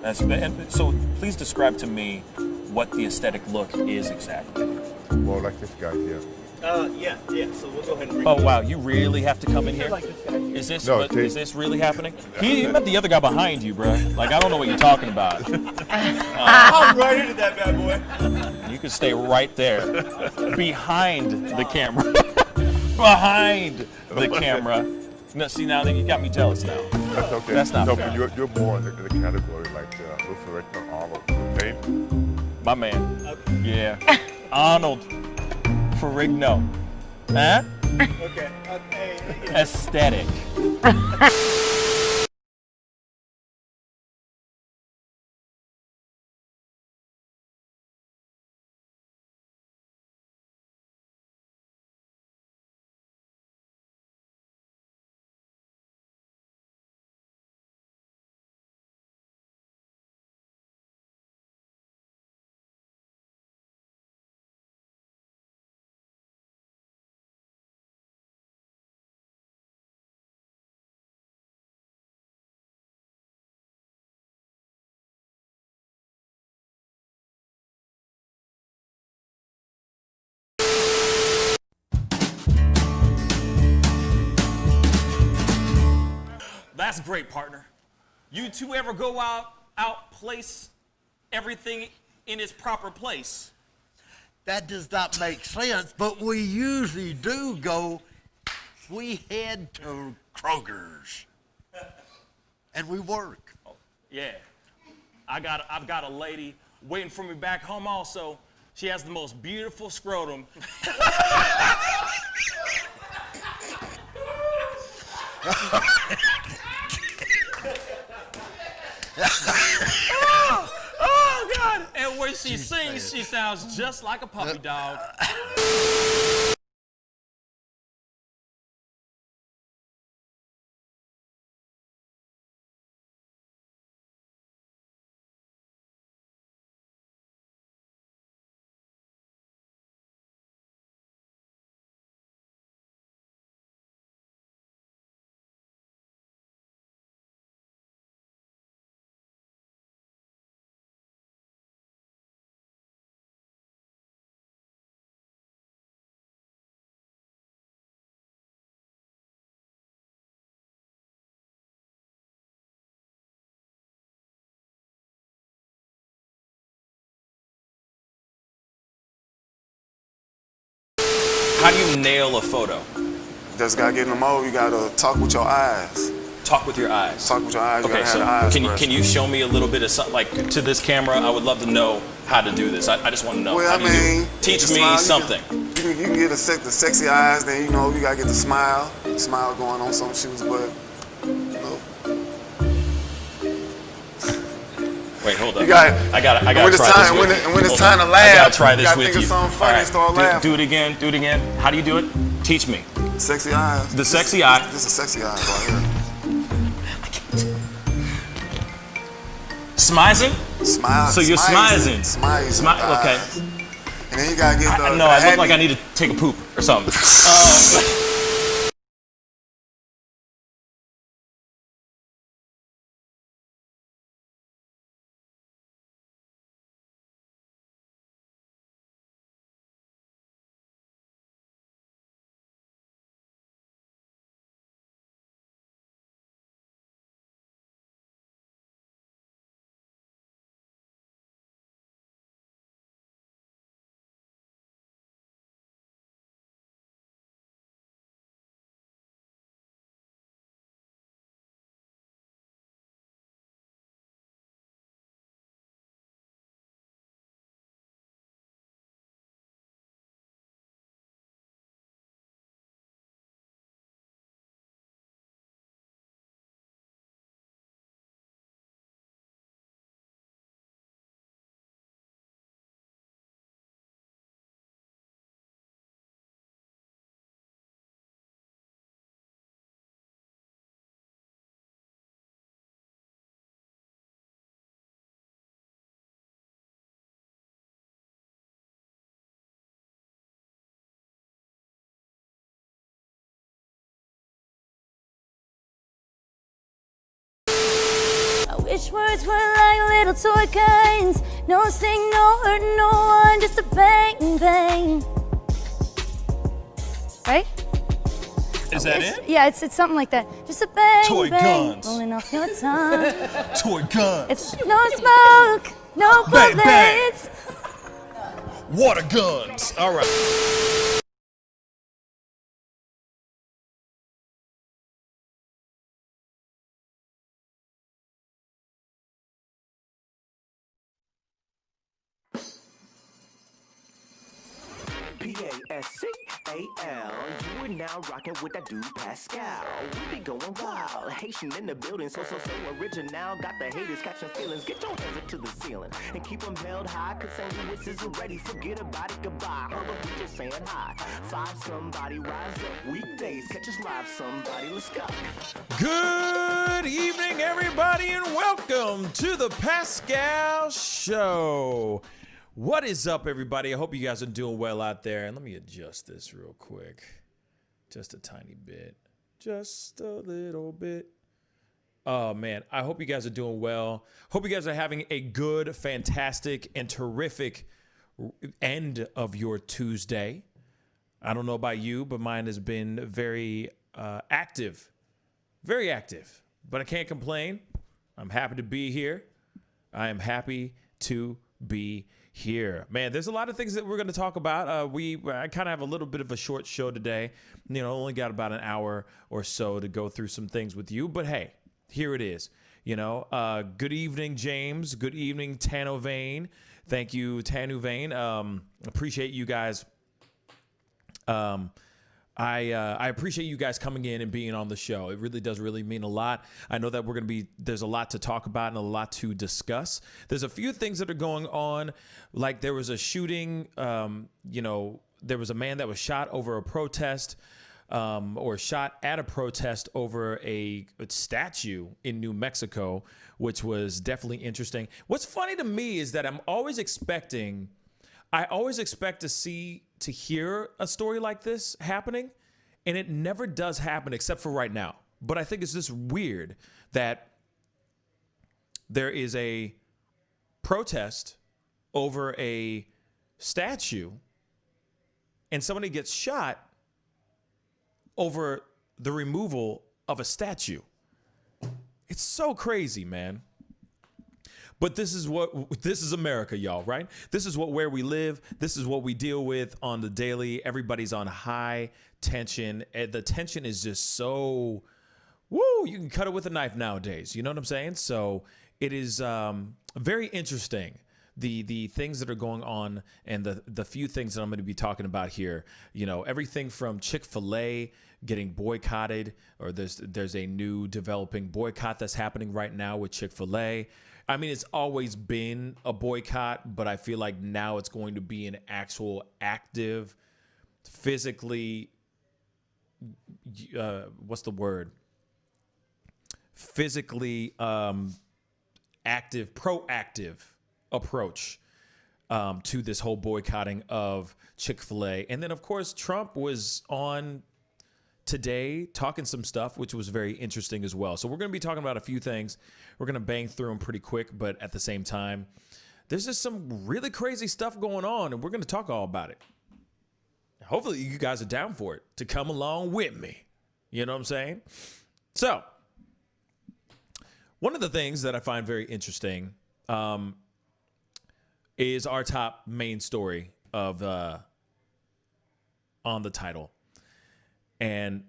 So please describe to me what the aesthetic look is exactly. More like this guy here. Yeah. So we'll go ahead and bring Oh wow, you really have to come in here? like this guy. Is this No, is this really happening? He met the other guy behind you, bro. Like I don't know what you're talking about. I'm right into that bad boy. You can stay right there, behind the camera, behind the camera. No, see now that you got me jealous now. That's okay. That's not no, fair. but you're more in the category like Luther Arnold. Name? My man. Yeah. Arnold Ferrigno. Huh? Okay. Aesthetic. That's great, partner. You two ever go outplace everything in its proper place? That does not make sense, but we usually do go, we head to Kroger's and we work. Oh, yeah. I've got a lady waiting for me back home also. She has the most beautiful scrotum. Oh, God. And when she sings, she sounds just like a puppy dog. How do you nail a photo? Just gotta get in the mode. You gotta talk with your eyes. Talk with your eyes. Talk with your eyes. You Okay, gotta so have the eyes can you show me a little bit of something, like to this camera? I would love to know how to do this. I just want to know. Well, How I do you do it? mean, Teach the me smile, something. You can get the sexy eyes. Then you gotta get the smile going on some shoes, but Wait, hold up. You got. I gotta when try it's this time, with when, you. it, when it's Hold time on. to laugh, I gotta try you this gotta with think you. of something funny All and start laughing. Do it again. Do it again. How do you do it? Teach me. Sexy eyes. The sexy eye. This is sexy eyes right here. Smizing? Smile. So you're smizing. Smile. Okay. And then you gotta get the. No, I look like I need to take a poop or something. Wish words were like little toy guns. No sting, no hurt, no one, just a bang, bang. Right? Is that it? Yeah, it's something like that. Just a bang, Toy bang, guns. rolling off your tongue. Toy guns. It's no smoke, no Bang, bang. bullets. Water guns. All right. Pascal, you are now rocking with that dude Pascal. We be going wild, Haitian in the building, so original. Got the haters catching feelings. Get your hands up to the ceiling and keep them held high. Cause St. Louis isn't ready. Forget about it, goodbye. Hold up, we just saying hi. Five somebody rise up. Weekdays, catch us live. Somebody, let's go. Good evening, everybody, and welcome to the Pascal Show. What is up, everybody? I hope you guys are doing well out there. And let me adjust this real quick. Just a tiny bit. Just a little bit. Oh, man. I hope you guys are doing well. Hope you guys are having a good, fantastic, and terrific end of your Tuesday. I don't know about you, but mine has been very active. Very active. But I can't complain. I'm happy to be here. I am happy to be here. Man, there's a lot of things that we're going to talk about. I kind of have a little bit of a short show today. You know, only got about an hour or so to go through some things with you. But hey, here it is. You know, good evening, James. Good evening, Tanu Vane. Thank you, Tanu Vane. Appreciate you guys. I appreciate you guys coming in and being on the show. It really does mean a lot. I know that there's a lot to talk about and a lot to discuss. There's a few things that are going on. Like there was a shooting, there was a man that was shot over a protest, or shot at a protest over a statue in New Mexico, which was definitely interesting. What's funny to me is that I always expect to hear a story like this happening, and it never does happen except for right now. But I think it's just weird that there is a protest over a statue and somebody gets shot over the removal of a statue. It's so crazy, man. But this is America, y'all, right? This is where we live. This is what we deal with on the daily. Everybody's on high tension. And the tension is just so, you can cut it with a knife nowadays. You know what I'm saying? So it is very interesting, the things that are going on and the few things that I'm going to be talking about here. You know, everything from Chick-fil-A getting boycotted, or there's a new developing boycott that's happening right now with Chick-fil-A. I mean, it's always been a boycott, but I feel like now it's going to be an actual active, physically, physically active, proactive approach to this whole boycotting of Chick-fil-A. And then, of course, Trump was on today talking some stuff, which was very interesting as well. So we're going to be talking about a few things. We're going to bang through them pretty quick, but at the same time, there's just some really crazy stuff going on, and we're going to talk all about it. Hopefully you guys are down for it, to come along with me. You know what I'm saying? So one of the things that I find very interesting is our top main story of on the title. And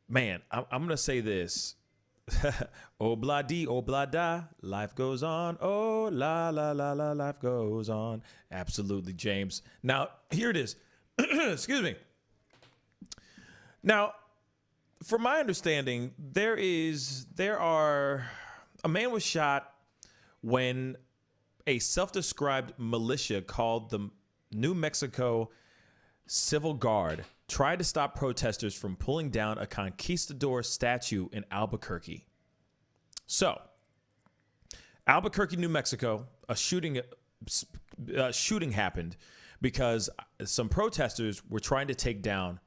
man, I'm going to say this. Oh, blah dee, oh, blah da. Life goes on. Oh, la, la, la, la, life goes on. Absolutely, James. Now, here it is. Excuse me. Now, from my understanding, a man was shot when a self-described militia called the New Mexico Civil Guard tried to stop protesters from pulling down a conquistador statue in Albuquerque. So, Albuquerque, New Mexico, a shooting happened because some protesters were trying to take down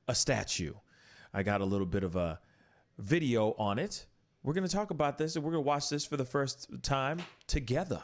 a statue. I got a little bit of a video on it. we're going to talk about this, and we're going to watch this for the first time together.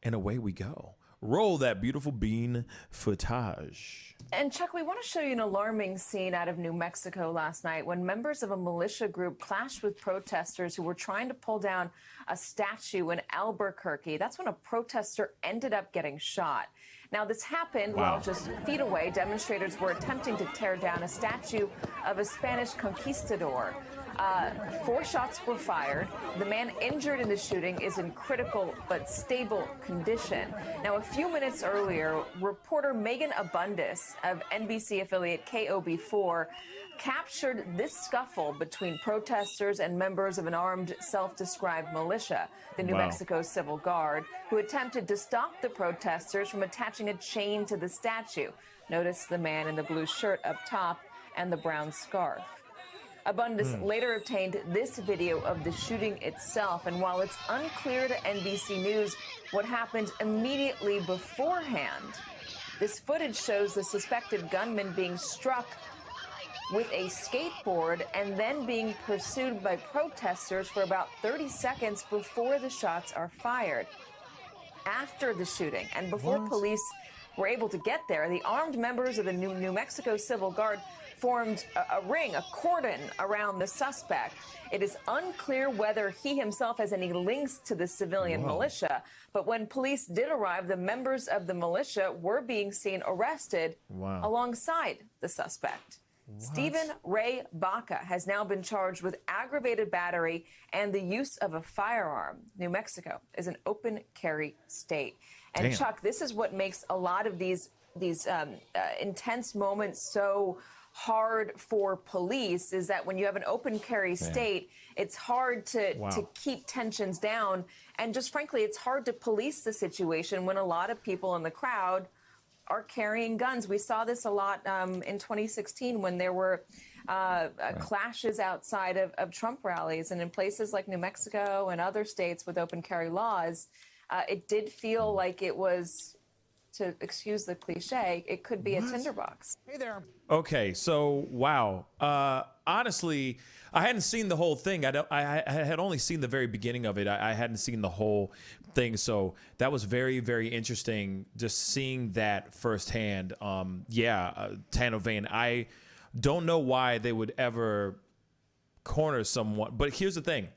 And away we go. Roll that beautiful bean footage. And Chuck, we want to show you an alarming scene out of New Mexico last night when members of a militia group clashed with protesters who were trying to pull down a statue in Albuquerque. That's when a protester ended up getting shot. Now, this happened while just feet away, demonstrators were attempting to tear down a statue of a Spanish conquistador. 4 shots were fired. The man injured in the shooting is in critical but stable condition. Now, a few minutes earlier, reporter Megan Abundis of NBC affiliate KOB4 captured this scuffle between protesters and members of an armed self-described militia, the New Mexico Civil Guard, who attempted to stop the protesters from attaching a chain to the statue. Notice the man in the blue shirt up top and the brown scarf. Abundis later obtained this video of the shooting itself, and while it's unclear to NBC News what happened immediately beforehand, this footage shows the suspected gunman being struck with a skateboard and then being pursued by protesters for about 30 seconds before the shots are fired. After the shooting and before police were able to get there, the armed members of the New Mexico Civil Guard formed a ring, a cordon around the suspect. It is unclear whether he himself has any links to the civilian militia, but when police did arrive, the members of the militia were being seen arrested alongside the suspect. Stephen Ray Baca has now been charged with aggravated battery and the use of a firearm. New Mexico is an open carry state. And Chuck, this is what makes a lot of these intense moments so hard for police, is that when you have an open carry state, it's hard to keep tensions down. And just frankly, it's hard to police the situation when a lot of people in the crowd are carrying guns. We saw this a lot in 2016 when there were clashes outside of Trump rallies, and in places like New Mexico and other states with open carry laws, it did feel like it was, to excuse the cliche, it could be a tinderbox. Hey there. Okay, so wow. Honestly, I hadn't seen the whole thing. I had only seen the very beginning of it. I hadn't seen the whole thing, so that was very, very interesting. Just seeing that firsthand. Tano Vane. I don't know why they would ever corner someone, but here's the thing: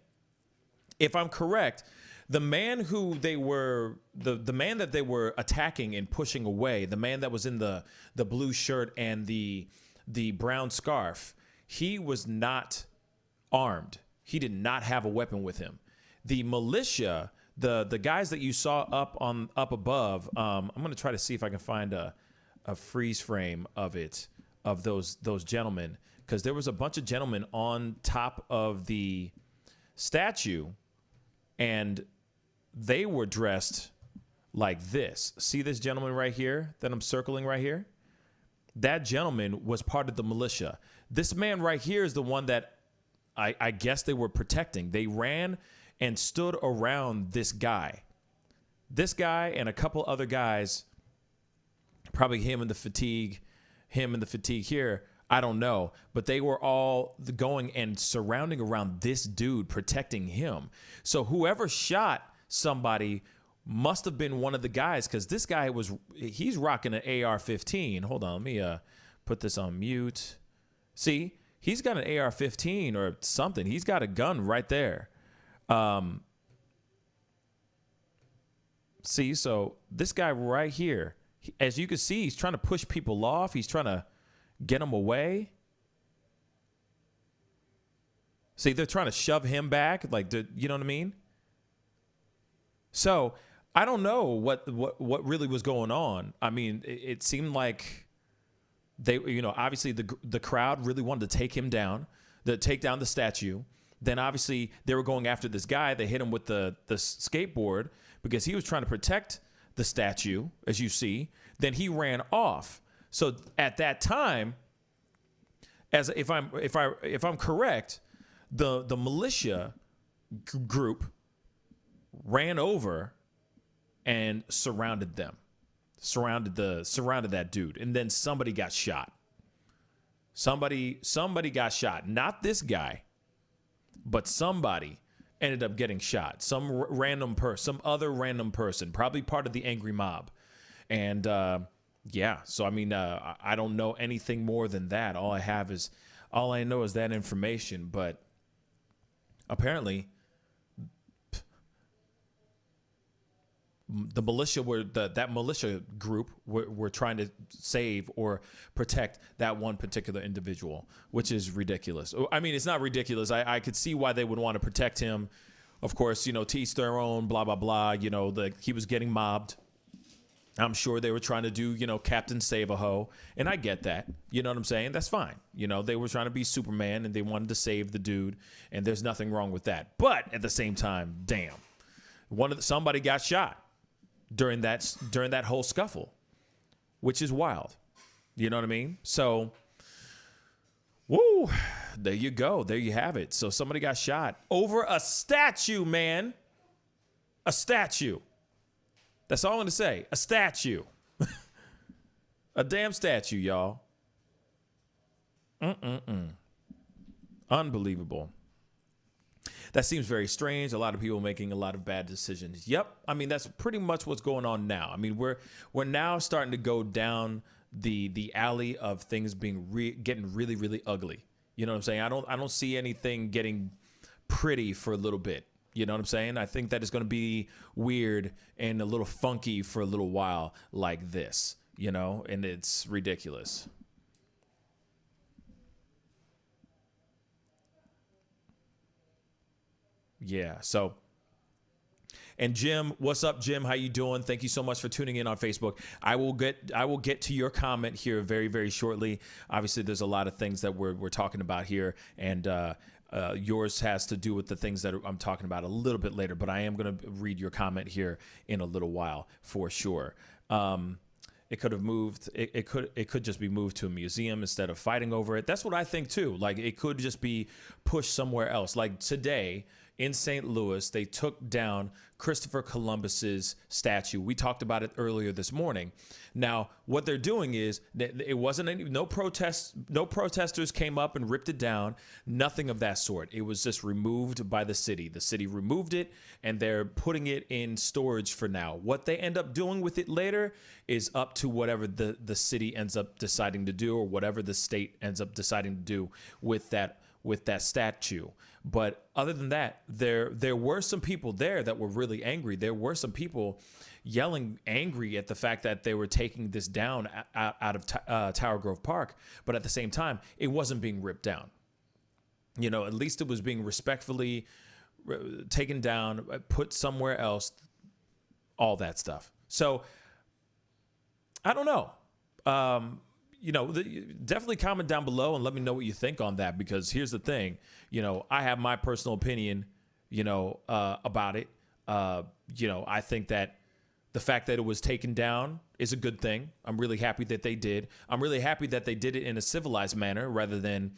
if I'm correct, the man who they were, the man that they were attacking and pushing away, the man that was in the blue shirt and the brown scarf, he was not armed. He did not have a weapon with him. The militia, the guys that you saw up above, I'm going to try to see if I can find a freeze frame of it, of those gentlemen, because there was a bunch of gentlemen on top of the statue, and they were dressed like this. See this gentleman right here that I'm circling right here? That gentleman was part of the militia. This man right here is the one that I guess they were protecting. They ran and stood around this guy. This guy and a couple other guys, probably him in the fatigue here, I don't know. But they were all going and surrounding around this dude, protecting him. So whoever shot somebody must have been one of the guys, because this guy he's rocking an AR-15. Hold on, let me put this on mute. See, he's got an AR-15 or something. He's got a gun right there. See, so this guy right here, as you can see, he's trying to push people off. He's trying to get them away. See, they're trying to shove him back, like, you know what I mean? So I don't know what really was going on. I mean, it seemed like they, obviously the crowd really wanted to take him down, take down the statue. Then obviously they were going after this guy. They hit him with the skateboard because he was trying to protect the statue, as you see. Then he ran off. So at that time, as if I'm correct, the militia group ran over and surrounded them, surrounded that dude, and then somebody got shot. Somebody got shot. Not this guy, but somebody ended up getting shot. Some other random person, probably part of the angry mob. And yeah, so I mean, I don't know anything more than that. All I know is that information. But apparently, the militia that militia group were trying to save or protect that one particular individual, which is ridiculous. I mean, it's not ridiculous. I could see why they would want to protect him. Of course, to each their own, blah, blah, blah. He was getting mobbed. I'm sure they were trying to do, Captain Save-A-Ho. And I get that. You know what I'm saying? That's fine. They were trying to be Superman and they wanted to save the dude. And there's nothing wrong with that. But at the same time, damn, somebody got shot during that whole scuffle, which is wild. You know what I mean? So, woo, there you go. There you have it. So somebody got shot over a statue, man. A statue. That's all I'm going to say. A statue. A damn statue, y'all. Unbelievable. That seems very strange. A lot of people making a lot of bad decisions. Yep. I mean, that's pretty much what's going on now. I mean, we're now starting to go down the alley of things being getting really, really ugly. You know what I'm saying? I don't see anything getting pretty for a little bit. You know what I'm saying? I think that it's going to be weird and a little funky for a little while like this, and it's ridiculous. Yeah. So, and Jim, what's up, Jim? How you doing? Thank you so much for tuning in on Facebook. I will get to your comment here very, very shortly. Obviously, there's a lot of things that we're talking about here, and yours has to do with the things that I'm talking about a little bit later. But I am going to read your comment here in a little while for sure. It could have moved. It could just be moved to a museum instead of fighting over it. That's what I think too. Like it could just be pushed somewhere else. Like today in St. Louis, they took down Christopher Columbus's statue. We talked about it earlier this morning. Now, what they're doing is that it wasn't no protesters came up and ripped it down. Nothing of that sort. It was just removed by the city. The city removed it, and they're putting it in storage for now. What they end up doing with it later is up to whatever the city ends up deciding to do, or whatever the state ends up deciding to do with that statue. But other than that, there were some people there that were really angry. There were some people yelling angry at the fact that they were taking this down out of Tower Grove Park. But at the same time, it wasn't being ripped down. At least it was being respectfully taken down, put somewhere else, all that stuff. So I don't know. Definitely comment down below and let me know what you think on that, because here's the thing, I have my personal opinion, about it. I think that the fact that it was taken down is a good thing. I'm really happy that they did. I'm really happy that they did it in a civilized manner rather than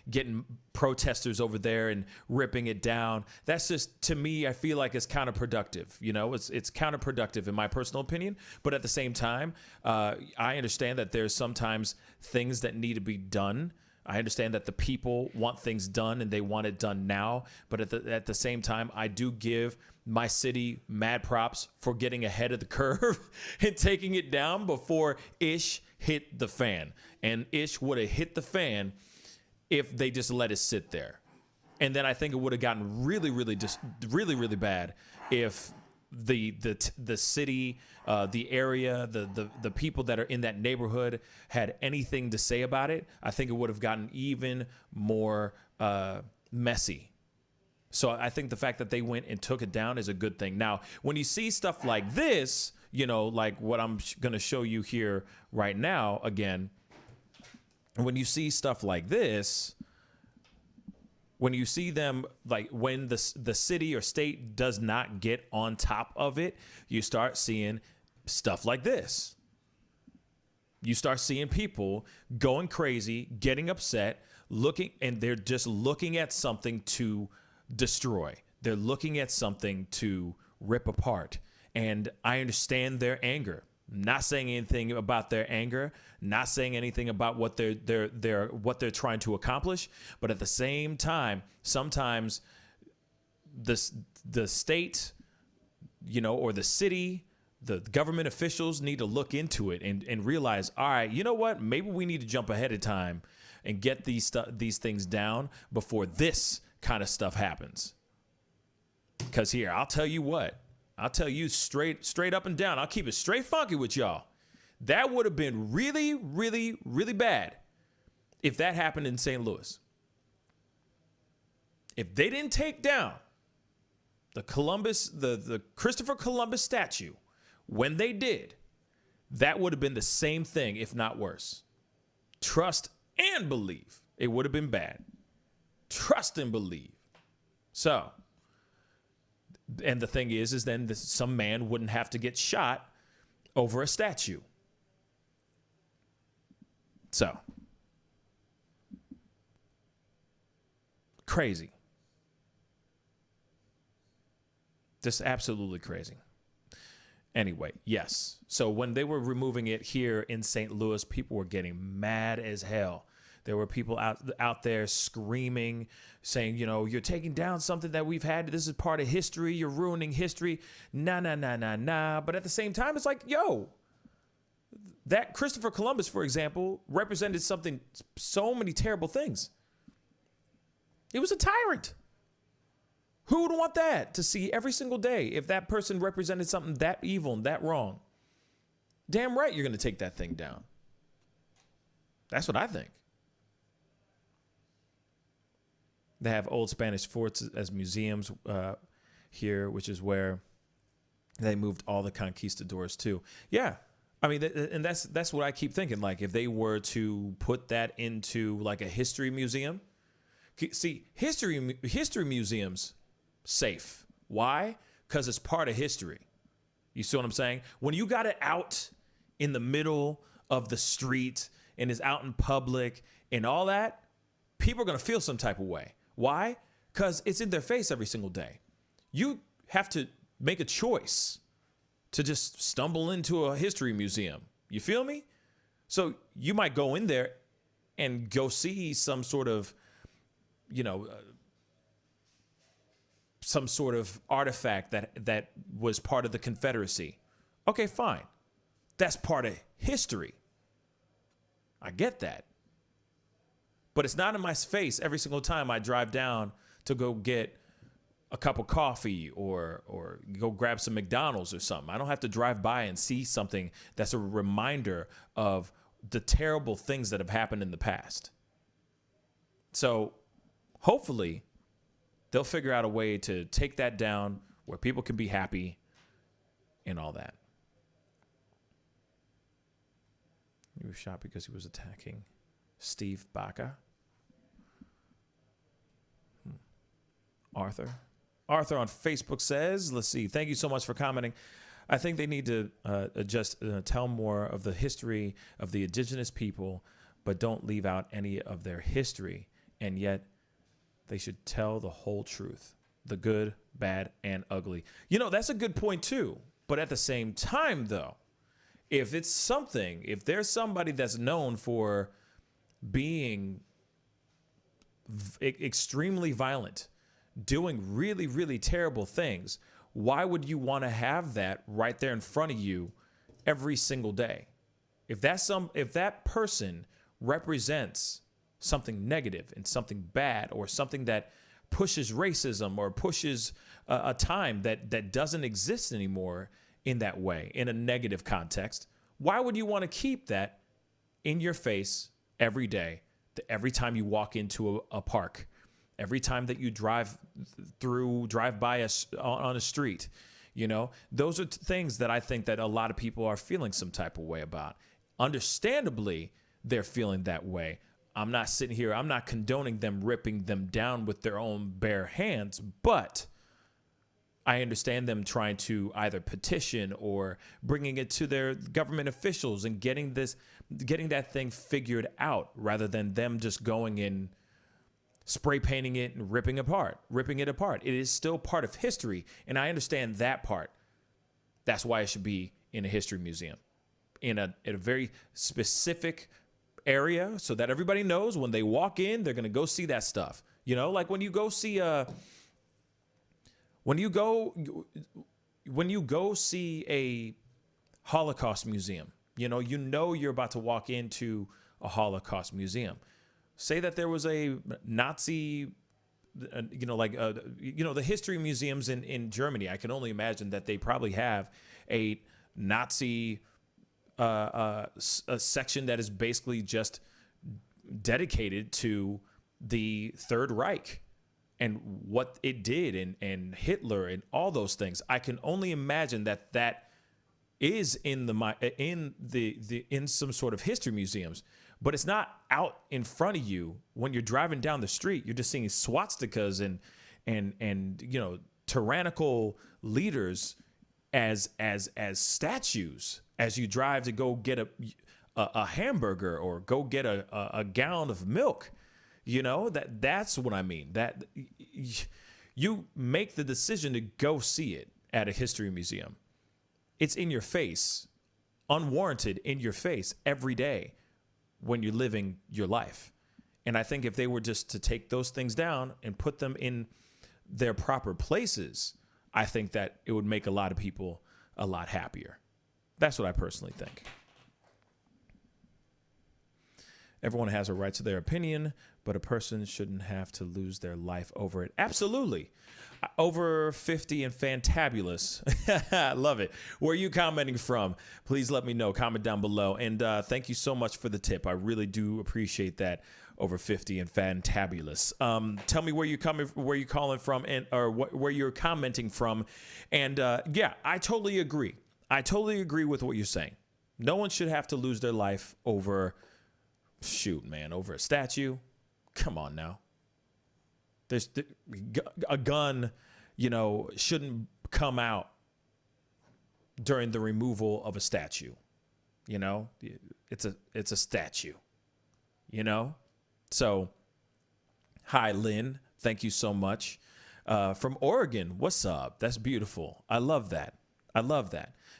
getting protesters over there and ripping it down. That's just, to me, I feel like it's counterproductive. It's counterproductive in my personal opinion. But at the same time, I understand that there's sometimes things that need to be done. I understand that the people want things done and they want it done now. But at the same time, I do give my city mad props for getting ahead of the curve and taking it down before ish hit the fan. And ish would have hit the fan if they just let it sit there. And then I think it would have gotten really, really bad if the city, the area, the people that are in that neighborhood had anything to say about it. I think it would have gotten even more messy. So I think the fact that they went and took it down is a good thing. Now, when you see stuff like this, like what I'm going to show you here right now, again, when you see stuff like this, when you see them, like when the city or state does not get on top of it, you start seeing stuff like this. You start seeing people going crazy, getting upset, and they're just looking at something to destroy. They're looking at something to rip apart. And I understand their anger. Not saying anything about their anger, not saying anything about what they're trying to accomplish, but at the same time, sometimes the state, or the city, the government officials need to look into it and realize, all right, you know what? Maybe we need to jump ahead of time and get these things down before this kind of stuff happens. Because here, I'll tell you what. I'll tell you straight up and down. I'll keep it straight funky with y'all. That would have been really, really, really bad if that happened in St. Louis. If they didn't take down the Christopher Columbus statue when they did, that would have been the same thing, if not worse. Trust and believe. It would have been bad. Trust and believe. So, and the thing is then some man wouldn't have to get shot over a statue. So, crazy. Just absolutely crazy. Anyway, yes. So when they were removing it here in St. Louis, people were getting mad as hell. There were people out there screaming, saying, you're taking down something that we've had. This is part of history. You're ruining history. Nah. But at the same time, it's like, that Christopher Columbus, for example, represented so many terrible things. He was a tyrant. Who would want that to see every single day if that person represented something that evil and that wrong? Damn right you're going to take that thing down. That's what I think. They have old Spanish forts as museums here, which is where they moved all the conquistadors to. Yeah. I mean, and that's what I keep thinking. Like, if they were to put that into like a history museum, see, history museums, safe. Why? Because it's part of history. You see what I'm saying? When you got it out in the middle of the street and is out in public and all that, people are going to feel some type of way. Why? Because it's in their face every single day. You have to make a choice to just stumble into a history museum. You feel me? So you might go in there and go see some sort of, some sort of artifact that was part of the Confederacy. Okay, fine. That's part of history. I get that. But it's not in my face every single time I drive down to go get a cup of coffee or go grab some McDonald's or something. I don't have to drive by and see something that's a reminder of the terrible things that have happened in the past. So hopefully they'll figure out a way to take that down where people can be happy and all that. He was shot because he was attacking Steve Baca. Arthur on Facebook says, let's see, thank you so much for commenting. I think they need to tell more of the history of the indigenous people, but don't leave out any of their history. And yet they should tell the whole truth, the good, bad, and ugly. That's a good point too. But at the same time, though, if there's somebody that's known for being extremely violent, doing really, really terrible things, why would you want to have that right there in front of you every single day? If that person represents something negative and something bad, or something that pushes racism or pushes a time that doesn't exist anymore in that way, in a negative context, why would you want to keep that in your face every day, every time you walk into a park, every time that you drive by on a street? Those are things that I think that a lot of people are feeling some type of way about. Understandably, they're feeling that way. I'm not sitting here, I'm not condoning them ripping them down with their own bare hands, but I understand them trying to either petition or bringing it to their government officials and getting that thing figured out, rather than them just going in, spray painting it and ripping it apart. It is still part of history, and I understand that part. That's why it should be in a history museum, in a very specific area, so that everybody knows when they walk in, they're going to go see that stuff. Like when you go see When you go see a Holocaust museum, you know you're about to walk into a Holocaust museum. Say that there was a Nazi, the history museums in Germany. I can only imagine that they probably have a Nazi a section that is basically just dedicated to the Third Reich and what it did and Hitler and all those things. I can only imagine that is in some sort of history museums, but it's not out in front of you when you're driving down the street. You're just seeing swastikas and tyrannical leaders as statues as you drive to go get a hamburger or go get a gallon of milk. That's what I mean. That you make the decision to go see it at a history museum. It's in your face, unwarranted in your face every day when you're living your life. And I think if they were just to take those things down and put them in their proper places, I think that it would make a lot of people a lot happier. That's what I personally think. Everyone has a right to their opinion, but a person shouldn't have to lose their life over it. Absolutely. Over 50 and fantabulous. I love it. Where are you commenting from? Please let me know. Comment down below. And thank you so much for the tip. I really do appreciate that. Over 50 and fantabulous. Tell me where you're calling from, or where you're commenting from. And yeah, I totally agree. I totally agree with what you're saying. No one should have to lose their life over a statue. Come on now. There's a gun, shouldn't come out during the removal of a statue. It's a statue. So, hi, Lynn. Thank you so much. From Oregon, what's up? That's beautiful. I love that.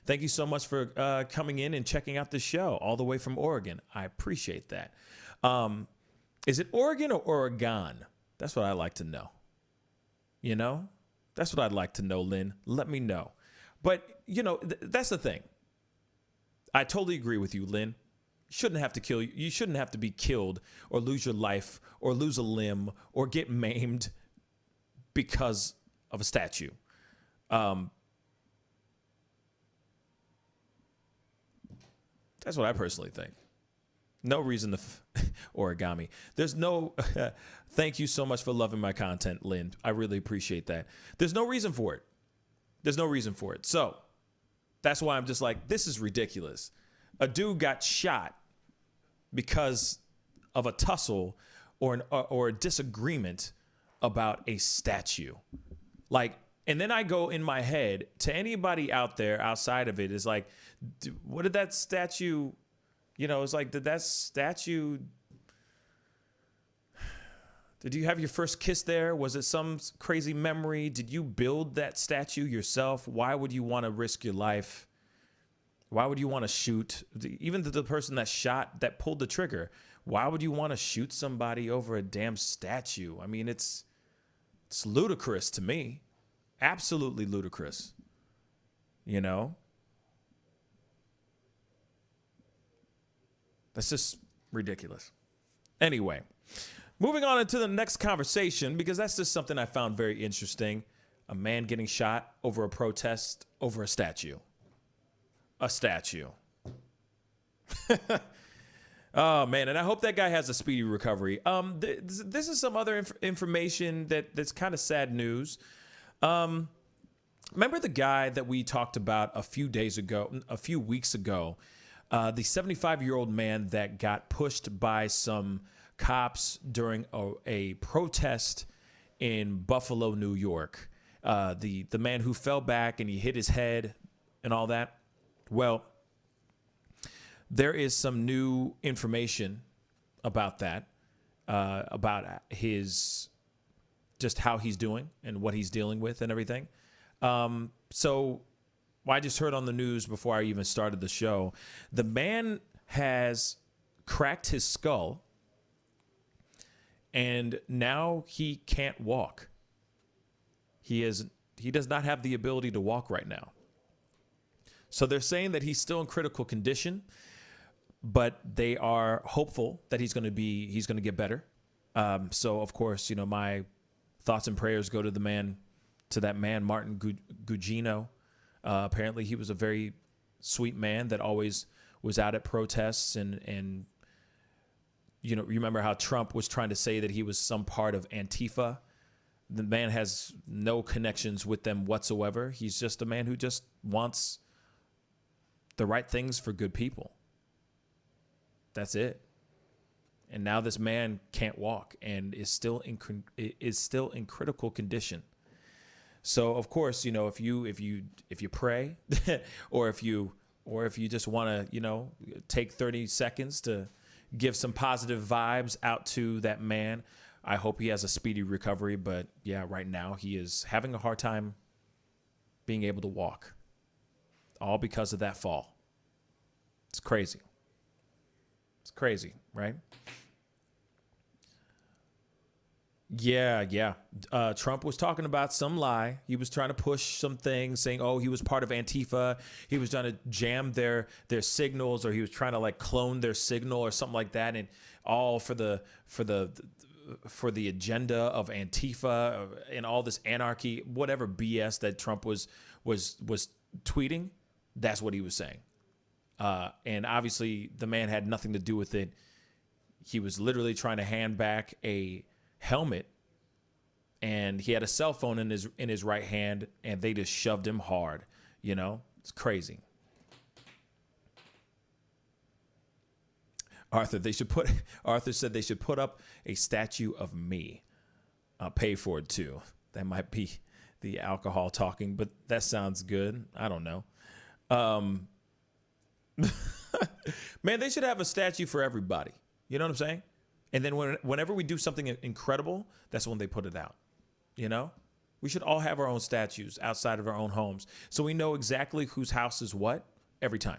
Thank you so much for coming in and checking out the show all the way from Oregon. I appreciate that. Is it Oregon or Oregon? That's what I like to know. That's what I'd like to know, Lynn. Let me know. But, that's the thing. I totally agree with you, Lynn. You shouldn't have to kill you. You shouldn't have to be killed or lose your life or lose a limb or get maimed because of a statue. That's what I personally think. No reason to origami. There's no, thank you so much for loving my content, Lynn. I really appreciate that. There's no reason for it. So that's why I'm just like, this is ridiculous. A dude got shot because of a tussle or a disagreement about a statue. And then I go in my head to anybody out there outside of it is like, what did that statue, it's like, did you have your first kiss there? Was it some crazy memory? Did you build that statue yourself? Why would you want to risk your life? Why would you want to shoot? Even the person that pulled the trigger, why would you want to shoot somebody over a damn statue? I mean, it's ludicrous to me. Absolutely ludicrous. That's just ridiculous. Anyway, moving on into the next conversation, because that's just something I found very interesting. A man getting shot over a protest over a statue. A statue. Oh, man. And I hope that guy has a speedy recovery. This is some other information that's kind of sad news. Remember the guy that we talked about a few weeks ago, the 75-year-old man that got pushed by some cops during a protest in Buffalo, New York. The man who fell back and he hit his head and all that. Well, there is some new information about that, about just how he's doing and what he's dealing with and everything. So I just heard on the news before I even started the show, the man has cracked his skull and now he can't walk. He He does not have the ability to walk right now. So they're saying that he's still in critical condition, but they are hopeful that he's going to get better. So of course, my thoughts and prayers go to that man, Martin Gugino. Apparently he was a very sweet man that always was out at protests and remember how Trump was trying to say that he was some part of Antifa. The man has no connections with them whatsoever. He's just a man who just wants the right things for good people. That's it. And now this man can't walk and is still in critical condition. So of course, if you pray or if you just want to, take 30 seconds to give some positive vibes out to that man, I hope he has a speedy recovery. But yeah, right now he is having a hard time being able to walk, all because of that fall. It's crazy. It's crazy, right? Yeah. Trump was talking about some lie. He was trying to push some things, saying, "Oh, he was part of Antifa. He was trying to jam their signals, or he was trying to like clone their signal, or something like that." And all for the agenda of Antifa and all this anarchy, whatever BS that Trump was tweeting. That's what he was saying. And obviously, the man had nothing to do with it. He was literally trying to hand back a helmet, and he had a cell phone in his right hand, and they just shoved him hard. It's crazy. Arthur said they should put up a statue of me. I'll pay for it too. That might be the alcohol talking, but that sounds good. I don't know. Man, they should have a statue for everybody. You know what I'm saying? And then whenever we do something incredible, that's when they put it out. We should all have our own statues outside of our own homes, so we know exactly whose house is what every time.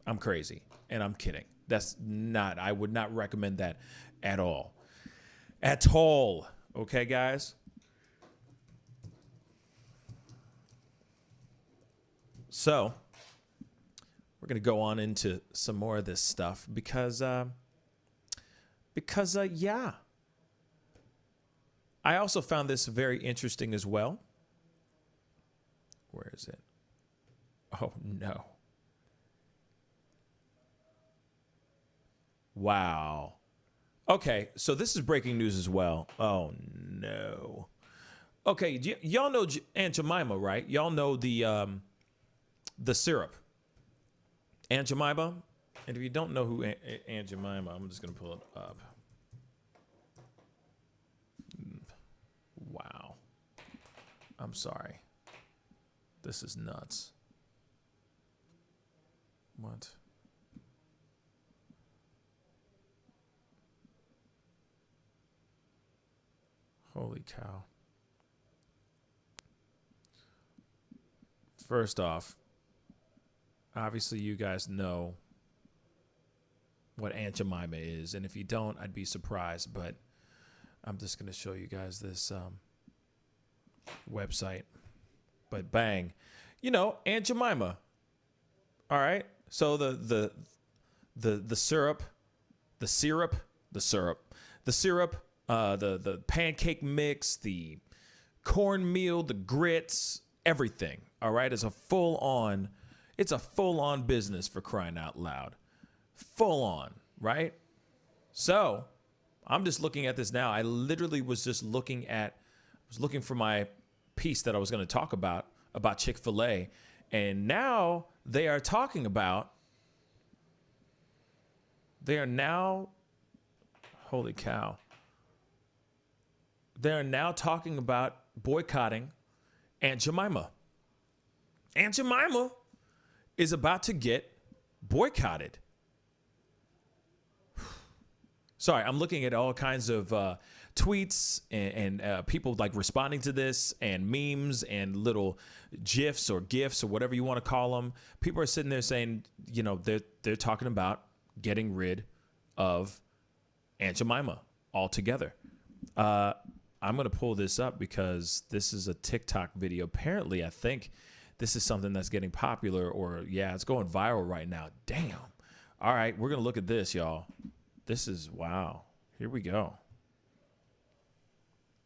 I'm crazy, and I'm kidding. I would not recommend that at all. At all. Okay, guys? So, we're going to go on into some more of this stuff because yeah. I also found this very interesting as well. Where is it? Oh, no. Wow. Okay, so this is breaking news as well. Oh, no. Okay, y'all know Aunt Jemima, right? Y'all know the syrup. Aunt Jemima. And if you don't know who Aunt Jemima, I'm just going to pull it up. Wow. I'm sorry. This is nuts. What? Holy cow. First off, obviously you guys know what Aunt Jemima is, and if you don't, I'd be surprised, but I'm just going to show you guys this website. But bang. Aunt Jemima. All right? So the syrup, the pancake mix, the cornmeal, the grits, everything. All right? It's a full-on business, for crying out loud. Full on, right? So I'm just looking at this now. I literally was just looking for my piece that I was going to talk about Chick-fil-A. And now they are talking about, holy cow. They are now talking about boycotting Aunt Jemima. Aunt Jemima is about to get boycotted. Sorry, I'm looking at all kinds of tweets and people like responding to this, and memes and little GIFs or GIFs or whatever you want to call them. People are sitting there saying, they're talking about getting rid of Aunt Jemima altogether. I'm I'm going to pull this up because this is a TikTok video. Apparently, I think this is something that's getting popular, or yeah, it's going viral right now. Damn. All right, we're going to look at this, y'all. This is, wow. Here we go.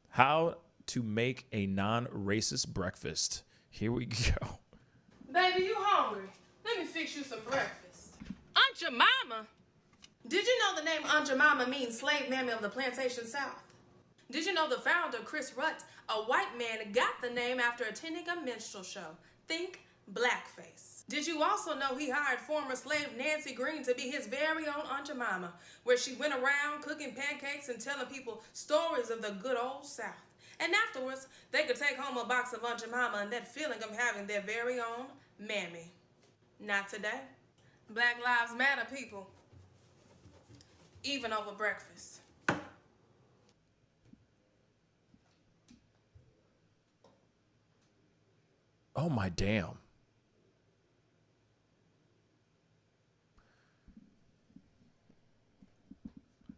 How to make a non-racist breakfast. Here we go. Baby, you hungry? Let me fix you some breakfast. Aunt Jemima? Did you know the name Aunt Jemima means slave mammy of the plantation south? Did you know the founder, Chris Rutt, a white man, got the name after attending a minstrel show? Think blackface. Did you also know he hired former slave Nancy Green to be his very own Aunt Jemima, where she went around cooking pancakes and telling people stories of the good old South? And afterwards, they could take home a box of Aunt Jemima and that feeling of having their very own mammy. Not today. Black Lives Matter, people. Even over breakfast. Oh, my damn.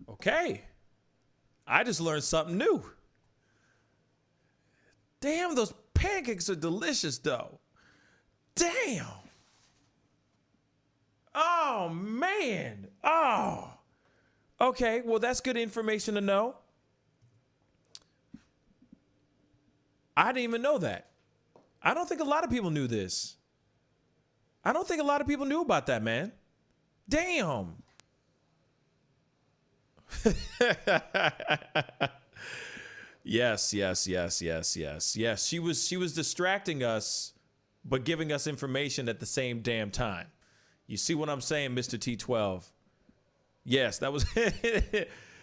Okay. I just learned something new. Damn, those pancakes are delicious, though. Damn. Oh, man. Oh. Okay, well, that's good information to know. I didn't even know that. I don't think a lot of people knew this. I don't think a lot of people knew about that, man. Damn. Yes. Yes, she was distracting us, but giving us information at the same damn time. You see what I'm saying, Mr. T12? Yes, that was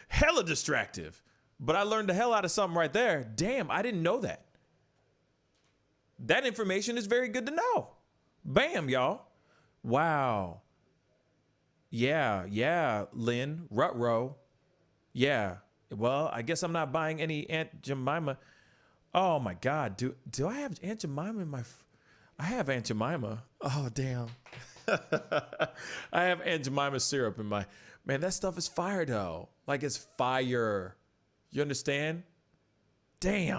hella distractive. But I learned the hell out of something right there. Damn, I didn't know that. That information is very good to know. Bam, y'all. Wow. Yeah, Lynn, Rutro. Yeah. Well, I guess I'm not buying any Aunt Jemima. Oh my God. Do I have Aunt Jemima in my I have Aunt Jemima. Oh damn. I have Aunt Jemima syrup in my man, that stuff is fire though. Like it's fire. You understand? Damn.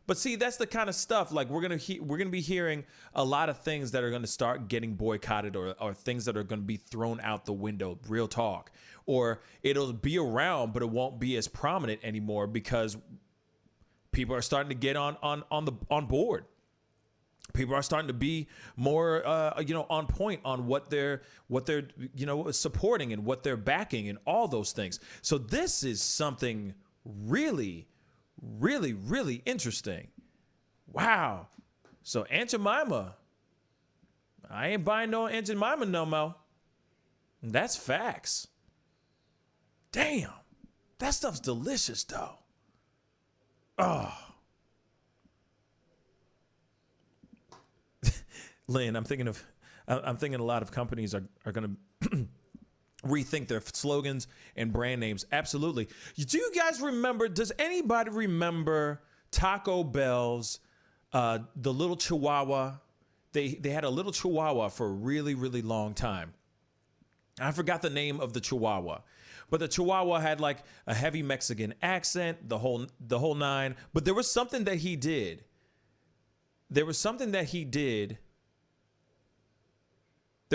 But see, that's the kind of stuff like we're gonna be hearing a lot of things that are gonna start getting boycotted or things that are gonna be thrown out the window. Real talk, or it'll be around, but it won't be as prominent anymore because people are starting to get on board. People are starting to be more on point on what they're supporting and what they're backing and all those things. So this is something really interesting. Wow. So Aunt Jemima, I ain't buying no Aunt Jemima no more. That's facts. Damn, that stuff's delicious though. Oh. Lynn, I'm thinking a lot of companies are going to rethink their slogans and brand names. Absolutely. Do you guys remember, does anybody remember Taco Bell's, the little Chihuahua? They had a little Chihuahua for a really long time. I forgot the name of the Chihuahua, but the Chihuahua had like a heavy Mexican accent, the whole nine. But there was something that he did. There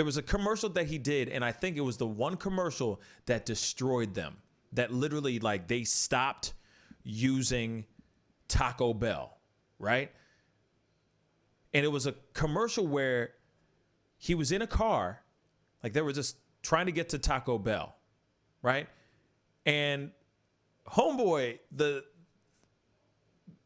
was a commercial that he did, and I think it was the one commercial that destroyed them. That literally, like, they stopped using Taco Bell, right? And it was a commercial where he was in a car, like they were just trying to get to Taco Bell, right? And homeboy, the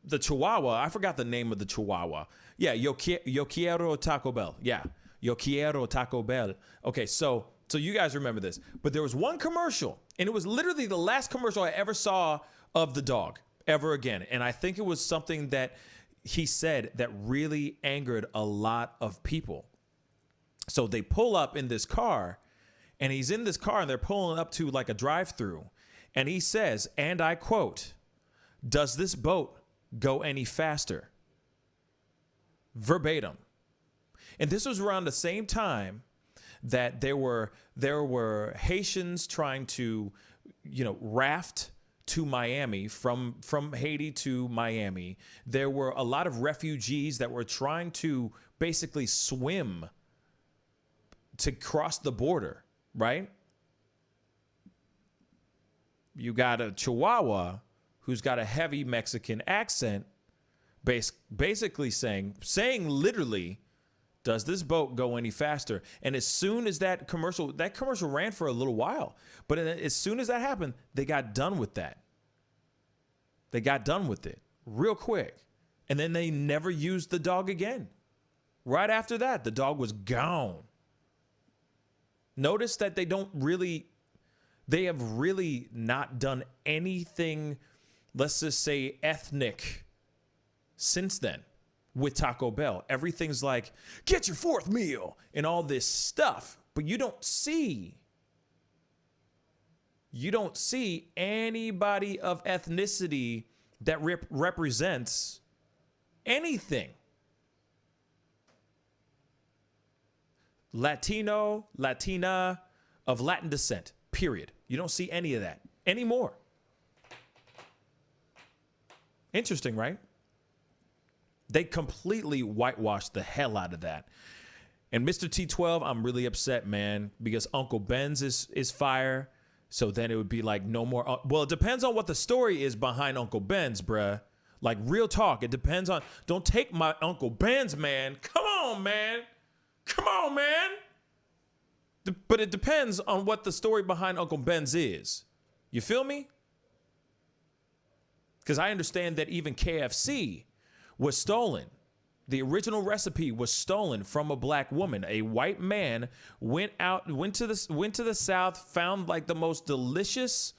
Chihuahua, I forgot the name of the Chihuahua. Yeah, yo quiero Taco Bell. Yeah. Yo quiero Taco Bell. Okay, so you guys remember this. But there was one commercial, and it was literally the last commercial I ever saw of the dog ever again. And I think it was something that he said that really angered a lot of people. So they pull up in this car, and he's in this car, and they're pulling up to like a drive-through. And he says, and I quote, "Does this boat go any faster?" Verbatim. And this was around the same time that there were Haitians trying to, raft to Miami, from Haiti to Miami, there were a lot of refugees that were trying to basically swim to cross the border, right? You got a Chihuahua who's got a heavy Mexican accent, basically saying literally, does this boat go any faster? And as soon as that commercial ran for a little while, but as soon as that happened, they got done with that. They got done with it real quick. And then they never used the dog again. Right after that, the dog was gone. Notice that they have really not done anything, let's just say, ethnic since then with Taco Bell. Everything's like, get your fourth meal and all this stuff. But you don't see anybody of ethnicity that represents anything. Latino, Latina, of Latin descent, period. You don't see any of that anymore. Interesting, right? They completely whitewashed the hell out of that. And Mr. T12, I'm really upset, man, because Uncle Ben's is fire. So then it would be like no more. Well, it depends on what the story is behind Uncle Ben's, bruh. Like, real talk. It depends on. Don't take my Uncle Ben's, man. Come on, man. Come on, man. But it depends on what the story behind Uncle Ben's is. You feel me? Because I understand that even KFC was stolen. The original recipe was stolen from a black woman. A white man went to the South, found like the most delicious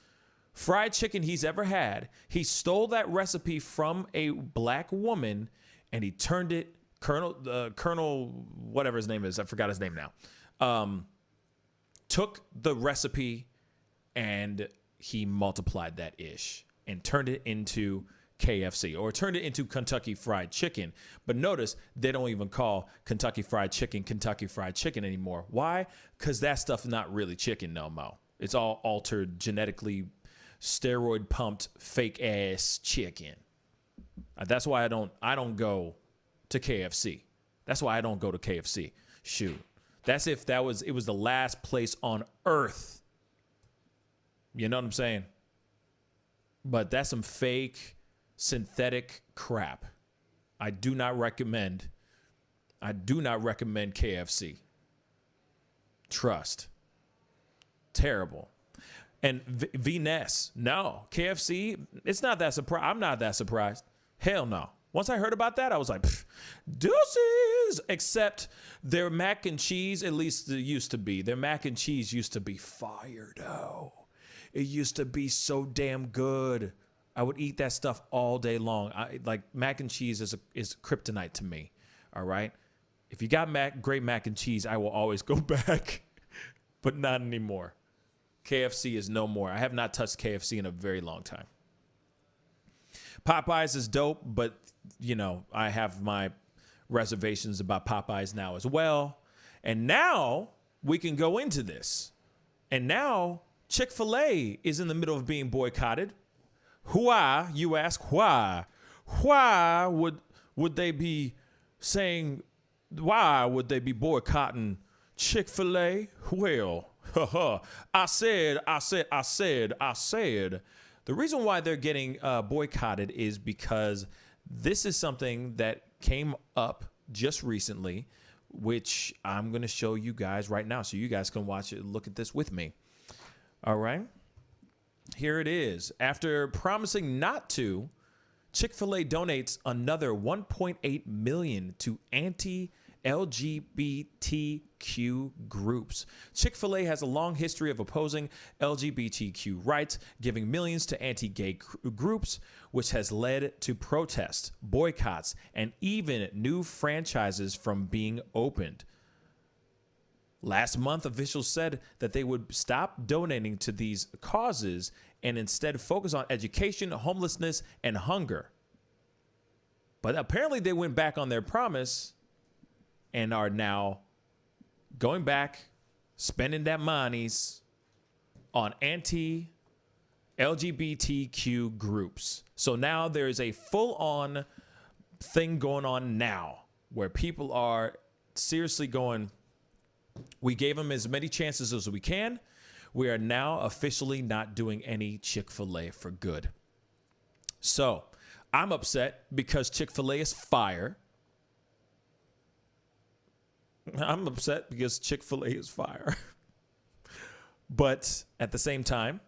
fried chicken he's ever had. He stole that recipe from a black woman, and he turned it, Colonel, whatever his name is, I forgot his name now, took the recipe and he multiplied that ish and turned it into KFC, or turned it into Kentucky Fried Chicken. But notice they don't even call Kentucky Fried Chicken anymore. Why? Because that stuff is not really chicken no more. It's all altered, genetically steroid pumped, fake ass chicken. That's why I don't go to KFC. That's why I don't go to KFC. Shoot. That's if it was the last place on earth. You know what I'm saying? But that's some fake synthetic crap. I do not recommend KFC. Trust. Terrible. And V-Ness, no. KFC, it's not that surprised. I'm not that surprised. Hell no. Once I heard about that, I was like, deuces. Except their mac and cheese, at least it used to be. Their mac and cheese used to be fire, though. It used to be so damn good. I would eat that stuff all day long. Like mac and cheese is kryptonite to me. All right. If you got great mac and cheese, I will always go back, but not anymore. KFC is no more. I have not touched KFC in a very long time. Popeyes is dope, but you know, I have my reservations about Popeyes now as well. And now we can go into this. And now Chick-fil-A is in the middle of being boycotted. Why, you ask, why? Why would they be saying, why would they be boycotting Chick-fil-A? Well, I said. The reason why they're getting boycotted is because this is something that came up just recently, which I'm going to show you guys right now so you guys can watch it, look at this with me. All right. Here it is. After promising not to, Chick-fil-A donates another $1.8 million to anti-LGBTQ groups. Chick-fil-A has a long history of opposing LGBTQ rights, giving millions to anti-gay groups, which has led to protests, boycotts, and even new franchises from being opened. Last month, officials said that they would stop donating to these causes and instead focus on education, homelessness, and hunger. But apparently they went back on their promise and are now going back, spending that monies on anti-LGBT LGBTQ groups. So now there is a full-on thing going on now where people are seriously going, we gave them as many chances as we can. We are now officially not doing any Chick-fil-A for good. So I'm upset because Chick-fil-A is fire. I'm upset because Chick-fil-A is fire. But at the same time,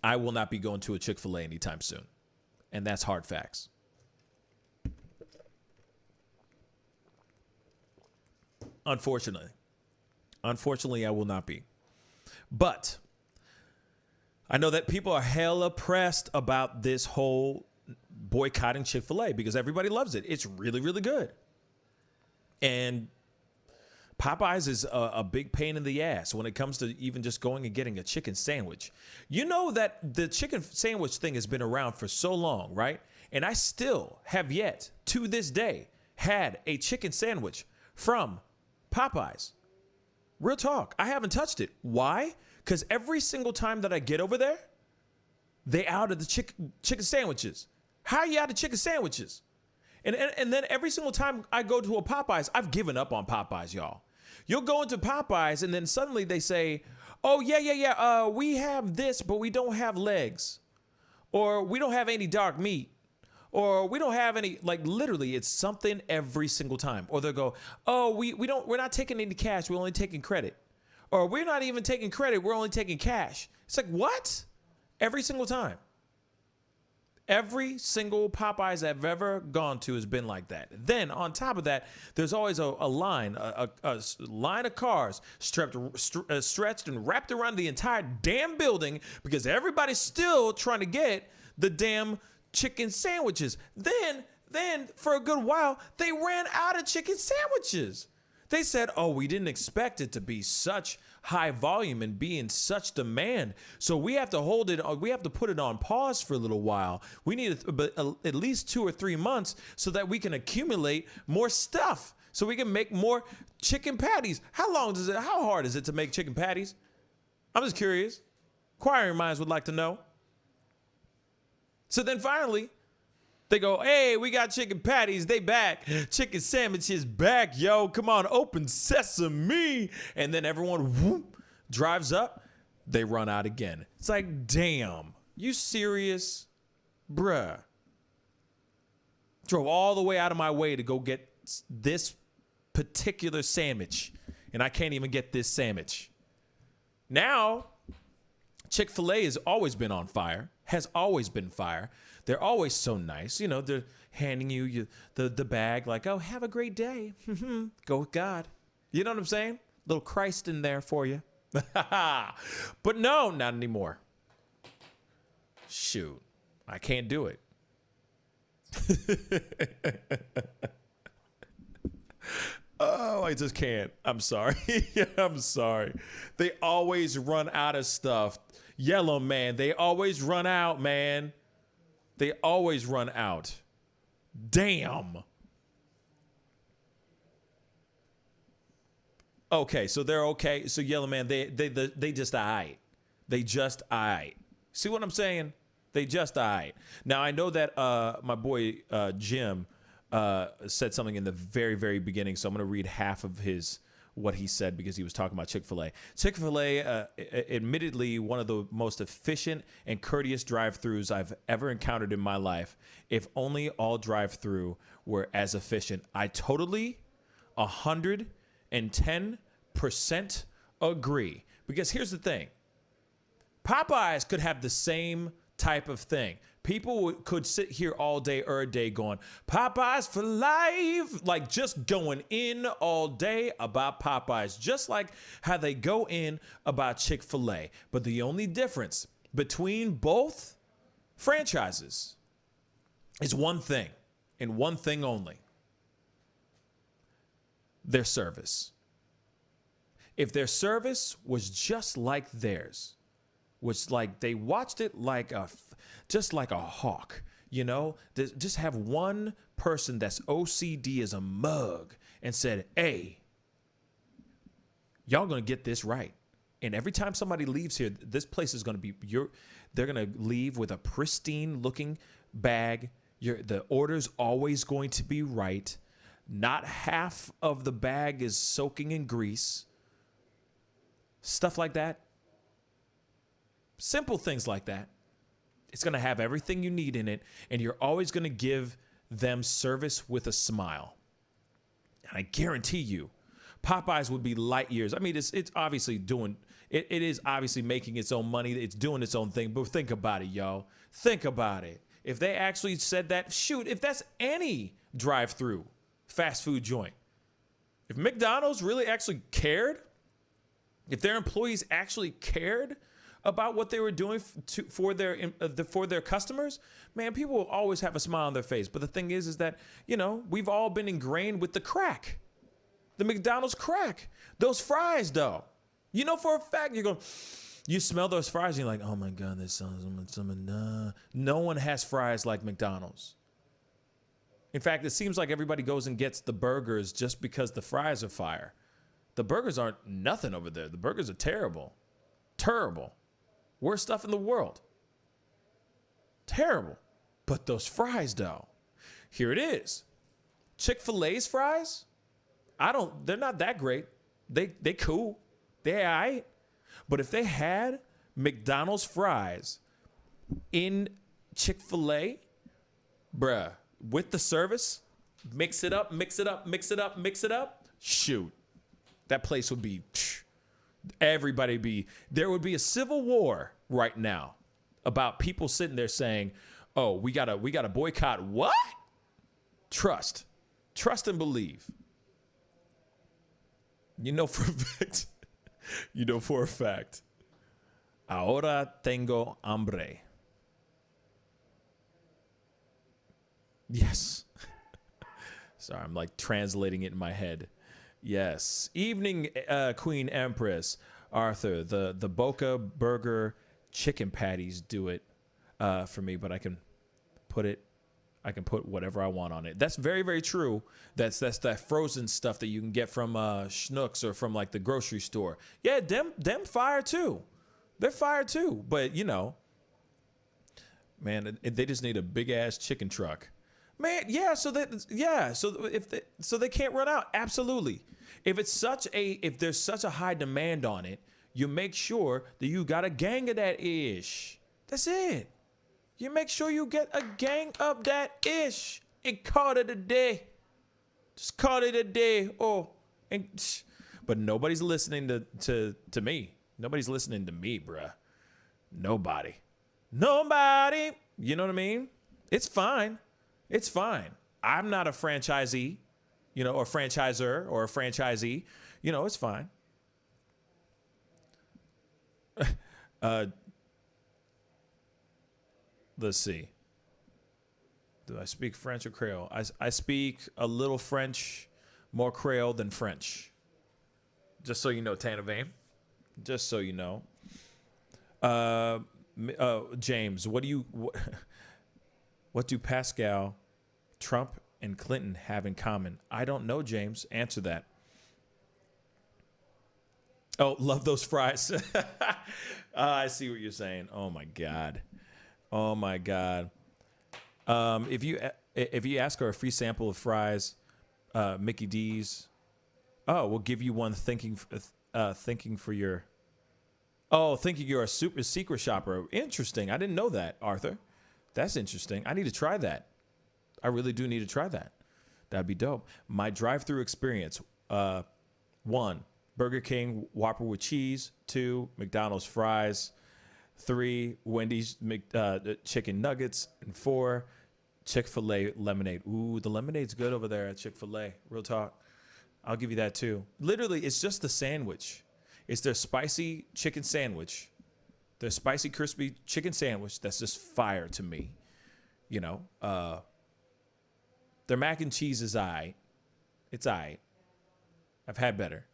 I will not be going to a Chick-fil-A anytime soon. And that's hard facts. Unfortunately. Unfortunately, I will not be. But I know that people are hella pressed about this whole boycotting Chick-fil-A because everybody loves it. It's really, really good. And Popeyes is a big pain in the ass when it comes to even just going and getting a chicken sandwich. You know that the chicken sandwich thing has been around for so long, right? And I still have yet, to this day, had a chicken sandwich from Popeyes. Real talk. I haven't touched it. Why? Because every single time that I get over there, they out of the chicken sandwiches. How are you out of chicken sandwiches? And then every single time I go to a Popeyes, I've given up on Popeyes, y'all. You'll go into Popeyes and then suddenly they say, oh, yeah, we have this, but we don't have legs. Or we don't have any dark meat. Or we don't have any, like literally it's something every single time. Or they'll go, oh, we're not taking any cash, we're only taking credit. Or we're not even taking credit, we're only taking cash. It's like, what? Every single time. Every single Popeyes I've ever gone to has been like that. Then on top of that, there's always a line of cars stretched and wrapped around the entire damn building because everybody's still trying to get the damn chicken sandwiches. Then for a good while, they ran out of chicken sandwiches. They said, oh, we didn't expect it to be such high volume and be in such demand. So we have to hold it, we have to put it on pause for a little while. We need at least 2 or 3 months so that we can accumulate more stuff so we can make more chicken patties. How hard is it to make chicken patties? I'm just curious. Inquiring minds would like to know. So then finally, they go, hey, we got chicken patties. They back. Chicken sandwiches back, yo. Come on, open sesame. And then everyone whoop, drives up. They run out again. It's like, damn. You serious? Bruh. Drove all the way out of my way to go get this particular sandwich. And I can't even get this sandwich. Now, Chick-fil-A has always been on fire. Has always been fire. They're always so nice. You know, they're handing you the bag like, oh, have a great day. Go with God. You know what I'm saying? Little Christ in there for you. But no, not anymore. Shoot. I can't do it. Oh, I just can't. I'm sorry. I'm sorry. They always run out of stuff. Yellow man, they always run out, man. They always run out. Damn. Okay, so they're okay. So Yellow Man, they just aight. They just aight. See what I'm saying? They just aight. Now I know that my boy Jim said something in the very, very beginning, so I'm going to read half of what he said because he was talking about Chick-fil-A. Chick-fil-A, admittedly, one of the most efficient and courteous drive-thrus I've ever encountered in my life. If only all drive-thru were as efficient. I totally, 110% agree. Because here's the thing. Popeyes could have the same type of thing. People could sit here all day or a day going, Popeyes for life. Like just going in all day about Popeyes, just like how they go in about Chick-fil-A. But the only difference between both franchises is one thing, and one thing only. Their service. If their service was just like theirs, was like they watched it like just like a hawk, you know, just have one person that's OCD as a mug and said, hey, y'all gonna get this right. And every time somebody leaves here, this place is gonna be They're going to leave with a pristine looking bag. The order's always going to be right. Not half of the bag is soaking in grease. Stuff like that. Simple things like that. It's going to have everything you need in it, and you're always going to give them service with a smile. And I guarantee you, Popeyes would be light years. I mean, it's obviously doing, it is obviously making its own money. It's doing its own thing, but think about it, yo. Think about it. If they actually said that, shoot, if that's any drive-through fast food joint, if McDonald's really actually cared, if their employees actually cared about what they were doing for their customers, man, people will always have a smile on their face. But the thing is that, you know, we've all been ingrained with the crack, the McDonald's crack. Those fries, though, you know for a fact, you smell those fries, and you're like, oh my God, this sounds something. No one has fries like McDonald's. In fact, it seems like everybody goes and gets the burgers just because the fries are fire. The burgers aren't nothing over there. The burgers are terrible. Terrible. Worst stuff in the world. Terrible. But those fries, though, here it is. Chick-fil-A's fries, they're not that great. They cool. They all right. But if they had McDonald's fries in Chick-fil-A, bruh, with the service, mix it up, shoot, that place would be, there would be a civil war right now about people sitting there saying, oh, we gotta boycott what? Trust and believe. You know for a fact, ahora tengo hambre. Yes. Sorry, I'm like translating it in my head. Yes. Evening, Queen Empress. Arthur, the Boca Burger chicken patties do it for me, but I can put whatever I want on it. That's very, very true. That's that frozen stuff that you can get from Schnucks or from like the grocery store. Yeah, them fire too. They're fire too. But you know, man, they just need a big ass chicken truck. Man, yeah. So they can't run out. Absolutely. If there's such a high demand on it, you make sure that you got a gang of that ish. That's it. You make sure you get a gang of that ish and call it a day. Just call it a day. But nobody's listening to me. Nobody's listening to me, bruh. Nobody. You know what I mean? It's fine. It's fine. I'm not a franchisee, you know, or franchisor or a franchisee. You know, it's fine. Let's see. Do I speak French or Creole? I speak a little French, more Creole than French. Just so you know, Tanavane. Just so you know. James, what do Pascal, Trump, and Clinton have in common? I don't know, James. Answer that. Oh, love those fries. I see what you're saying. Oh my God. If you ask her a free sample of fries, Mickey D's, we'll give you one thinking you're a super secret shopper. Interesting. I didn't know that, Arthur. That's interesting. I need to try that. I really do need to try that. That'd be dope. My drive-through experience. 1, Burger King Whopper with cheese. 2, McDonald's fries. 3, Wendy's chicken nuggets. And 4, Chick-fil-A lemonade. Ooh, the lemonade's good over there at Chick-fil-A. Real talk. I'll give you that too. Literally, it's just the sandwich. It's their spicy chicken sandwich. Their spicy, crispy chicken sandwich that's just fire to me. You know, their mac and cheese is aight. It's aight. I've had better.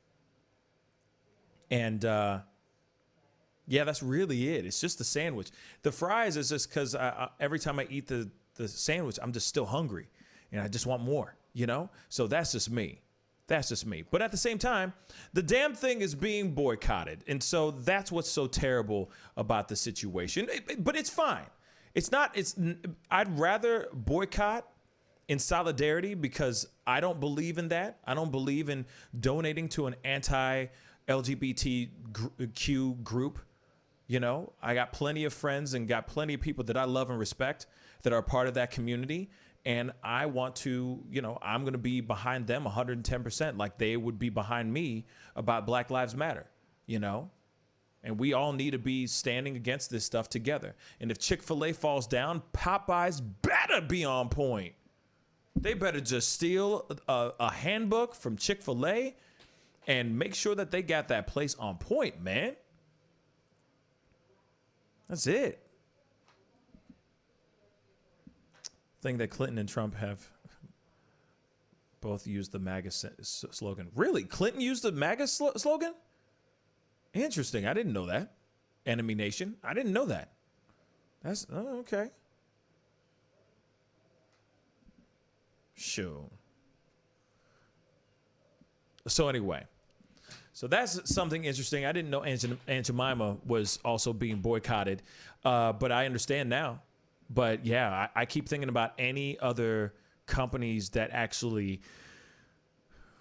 And yeah, that's really it. It's just the sandwich. The fries is just because every time I eat the sandwich, I'm just still hungry. And I just want more, you know? So that's just me. That's just me. But at the same time, the damn thing is being boycotted. And so that's what's so terrible about the situation. But it's fine. I'd rather boycott in solidarity because I don't believe in that. I don't believe in donating to an anti-LGBTQ group. You know, I got plenty of friends and got plenty of people that I love and respect that are part of that community. And I want to, you know, I'm going to be behind them 110%, like they would be behind me about Black Lives Matter, you know? And we all need to be standing against this stuff together. And if Chick-fil-A falls down, Popeyes better be on point. They better just steal a handbook from Chick-fil-A and make sure that they got that place on point, man. That's it. Thing that Clinton and Trump have both used the MAGA slogan. Really? Clinton used the MAGA slogan? Interesting. I didn't know that. Enemy Nation. I didn't know that. That's okay. Sure. So anyway, so that's something interesting. I didn't know Aunt Jemima was also being boycotted, but I understand now. But yeah, I keep thinking about any other companies that actually,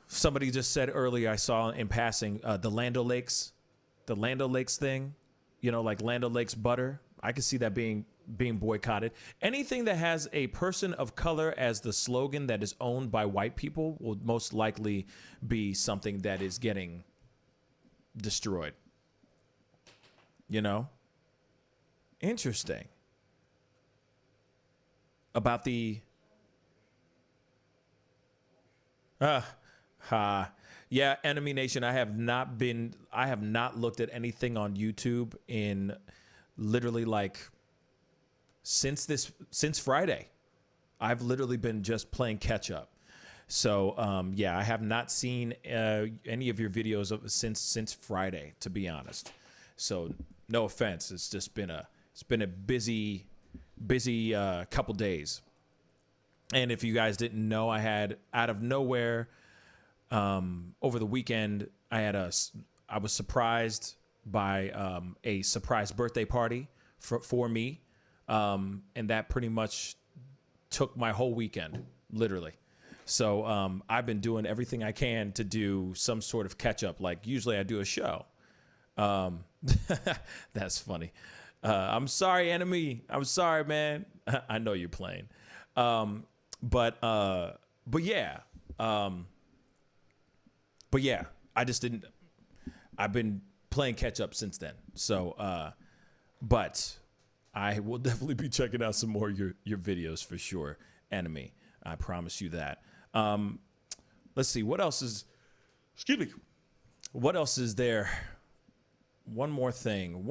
somebody just said earlier, I saw in passing, the Land O'Lakes thing, you know, like Land O'Lakes butter. I could see that being boycotted. Anything that has a person of color as the slogan that is owned by white people will most likely be something that is getting destroyed. You know? Interesting. About the yeah, Enemy Nation, I have not looked at anything on YouTube in literally like since Friday. I've literally been just playing catch up. So yeah, I have not seen any of your videos since Friday, to be honest. So no offense, it's just been a busy couple days. And if you guys didn't know, I had out of nowhere over the weekend, I was surprised by a surprise birthday party for me, and that pretty much took my whole weekend, literally. So I've been doing everything I can to do some sort of catch up. Like usually I do a show. That's funny. I'm sorry, Enemy. I'm sorry, man. I know you're playing. But yeah. But yeah, I've been playing catch up since then. So, but I will definitely be checking out some more of your videos for sure, Enemy. I promise you that. Let's see, what else is there? One more thing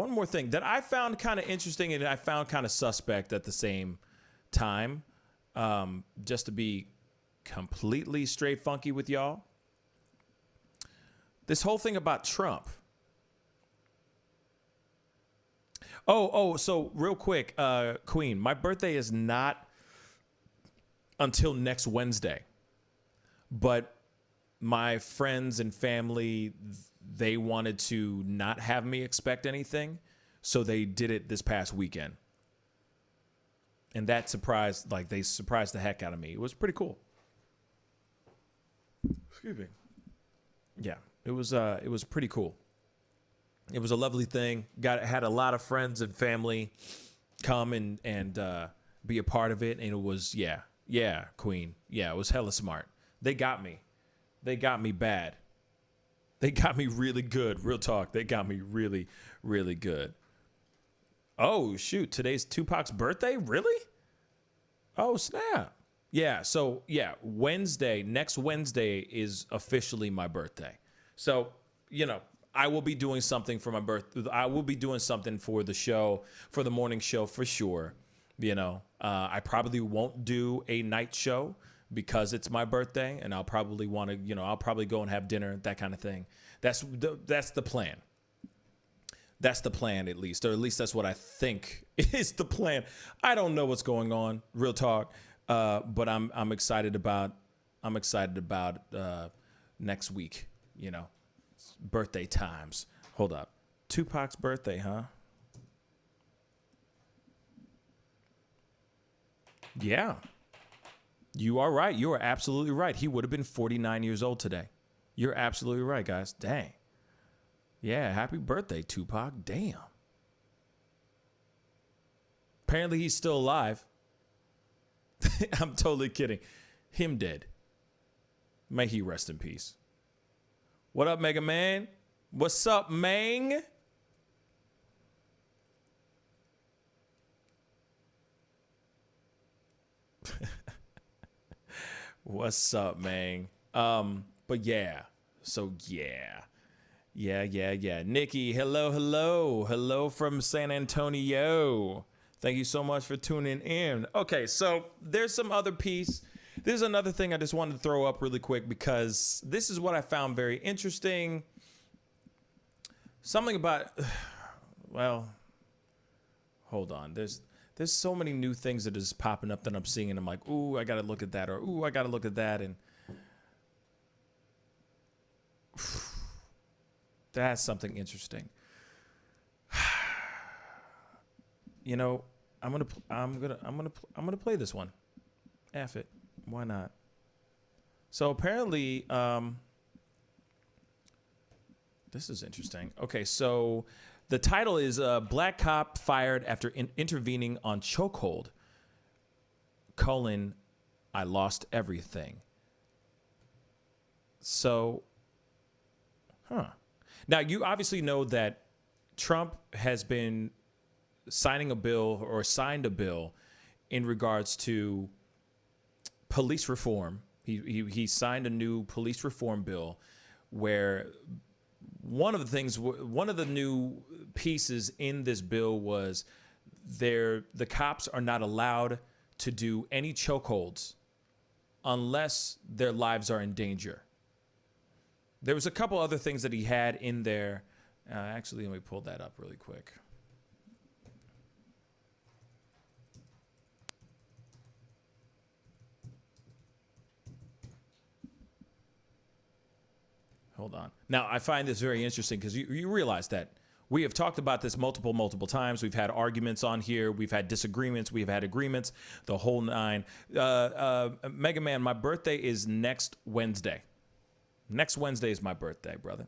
that I found kind of interesting and I found kind of suspect at the same time, just to be completely straight funky with y'all. This whole thing about Trump. So real quick, Queen, my birthday is not until next Wednesday, but my friends and family, they wanted to not have me expect anything, so they did it this past weekend. And that surprised the heck out of me. It was pretty cool. Excuse me. Yeah, it was pretty cool. It was a lovely thing. Had a lot of friends and family come and be a part of it, and it was yeah, Queen. Yeah, it was hella smart. They got me bad. They got me really good. Real talk. They got me really, really good. Oh, shoot. Today's Tupac's birthday? Really? Oh, snap. Yeah. So, yeah, next Wednesday is officially my birthday. So, you know, I will be doing something for my birthday. I will be doing something for the show, for the morning show for sure. You know, I probably won't do a night show because it's my birthday, and I'll probably want to, you know, I'll probably go and have dinner, that kind of thing. That's the plan. That's the plan, at least, or at least that's what I think is the plan. I don't know what's going on, real talk, but I'm excited about next week, birthday times. Hold up. Tupac's birthday, huh? Yeah. You are right. You are absolutely right. He would have been 49 years old today. You're absolutely right, guys. Dang. Yeah, happy birthday, Tupac. Damn. Apparently he's still alive. I'm totally kidding. Him dead. May he rest in peace. What up, Mega Man? What's up, Mang? What's up, Mang? But yeah. So yeah. Yeah. Nikki, hello from San Antonio. Thank you so much for tuning in. Okay, so there's some other piece. There's another thing I just wanted to throw up really quick because this is what I found very interesting. Something about, well, hold on. There's so many new things that are just popping up that I'm seeing, and I'm like, ooh, I got to look at that, or ooh, I got to look at that, and that's something interesting. I'm gonna play this one. F it. Why not? So apparently, this is interesting. Okay, so the title is Black Cop Fired After Intervening on Chokehold, I Lost Everything. So, Now, you obviously know that Trump has been signed a bill in regards to police reform. He signed a new police reform bill where one of the new pieces in this bill was the cops are not allowed to do any chokeholds unless their lives are in danger. There was a couple other things that he had in there. Actually, let me pull that up really quick. Hold on. Now, I find this very interesting because you realize that we have talked about this multiple times. We've had arguments on here. We've had disagreements. We've had agreements, the whole nine. Mega Man, my birthday is next Wednesday. Next Wednesday is my birthday, brother.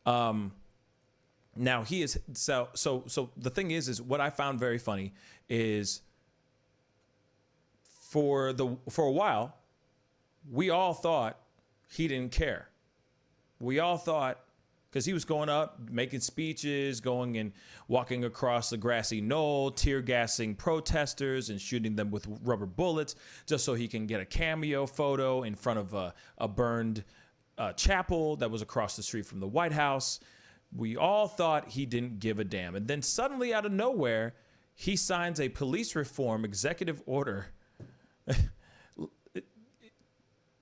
Now he is so the thing is what I found very funny is for a while we all thought he didn't care. We all thought, because he was going up, making speeches, going and walking across the grassy knoll, tear gassing protesters and shooting them with rubber bullets just so he can get a cameo photo in front of a burned chapel that was across the street from the White House. We all thought he didn't give a damn. And then suddenly out of nowhere, he signs a police reform executive order.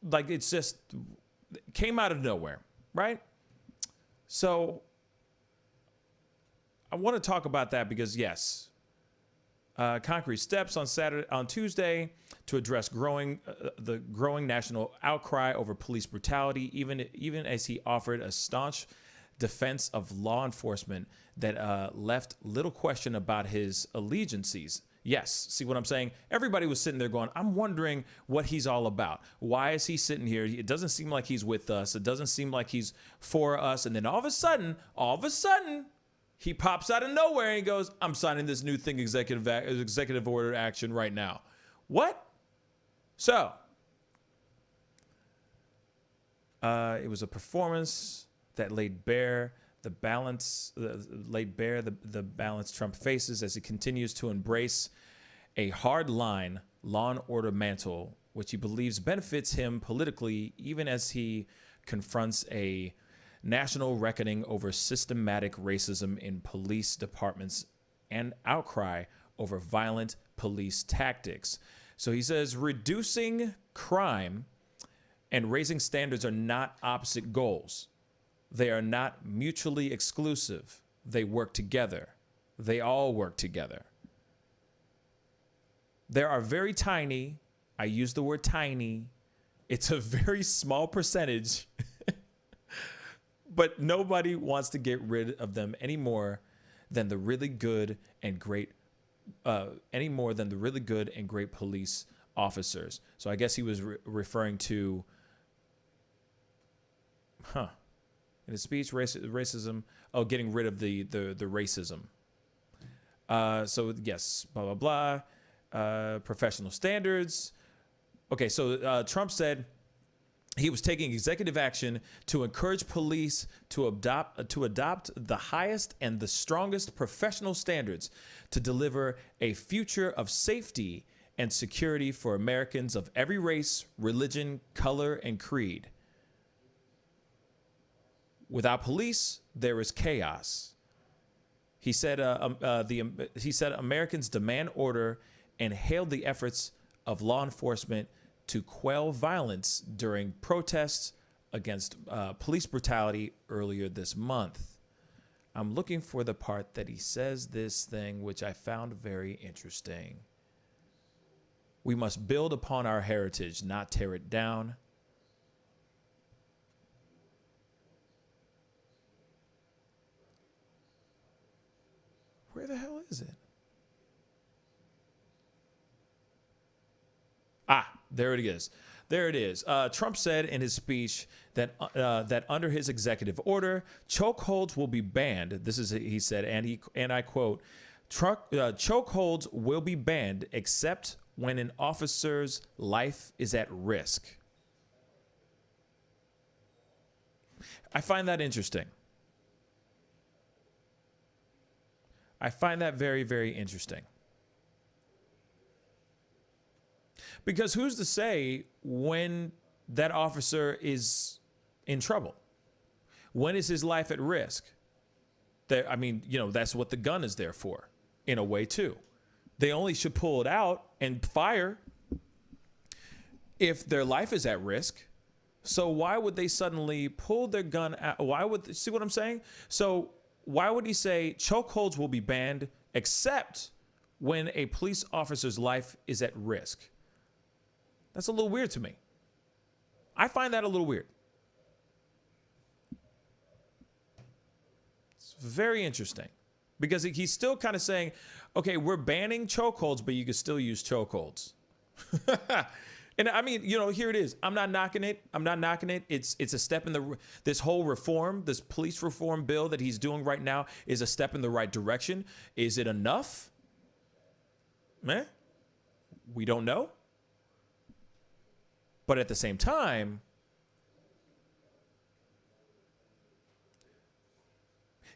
Like it's just came out of nowhere. Right? So I want to talk about that because yes, concrete steps on Tuesday to address the growing national outcry over police brutality, even as he offered a staunch defense of law enforcement that left little question about his allegiances. Yes, see what I'm saying? Everybody was sitting there going, I'm wondering what he's all about. Why is he sitting here? It doesn't seem like he's with us. It doesn't seem like he's for us. And then all of a sudden, he pops out of nowhere and he goes, I'm signing this new thing, executive order action right now. What? So, it was a performance that laid bare the balance Trump faces as he continues to embrace a hard-line law and order mantle, which he believes benefits him politically, even as he confronts a national reckoning over systematic racism in police departments and outcry over violent police tactics. So he says reducing crime and raising standards are not opposite goals. They are not mutually exclusive. They work together. They all work together. There are very tiny, I use the word tiny, it's a very small percentage but nobody wants to get rid of them any more than the really good and great police officers. So I guess he was referring to, in his speech, racism. Oh, getting rid of the racism. So yes, blah blah blah. Professional standards. Okay, so Trump said he was taking executive action to encourage police to adopt the highest and the strongest professional standards to deliver a future of safety and security for Americans of every race, religion, color, and creed. Without police, there is chaos. He said Americans demand order and hailed the efforts of law enforcement to quell violence during protests against police brutality earlier this month. I'm looking for the part that he says this thing, which I found very interesting. We must build upon our heritage, not tear it down. Where the hell is it? There it is. There it is. Trump said in his speech that under his executive order, chokeholds will be banned. This is, he said, and I quote, chokeholds will be banned except when an officer's life is at risk. I find that interesting. I find that very, very interesting. Because who's to say when that officer is in trouble? When is his life at risk? I mean, that's what the gun is there for, in a way, too. They only should pull it out and fire if their life is at risk. So why would they suddenly pull their gun out? See what I'm saying? So why would he say chokeholds will be banned except when a police officer's life is at risk? That's a little weird to me. I find that a little weird. It's very interesting because he's still kind of saying, okay, we're banning chokeholds, but you can still use chokeholds. And I mean, here it is. I'm not knocking it. It's a step in this whole reform, this police reform bill that he's doing right now is a step in the right direction. Is it enough? We don't know. But at the same time,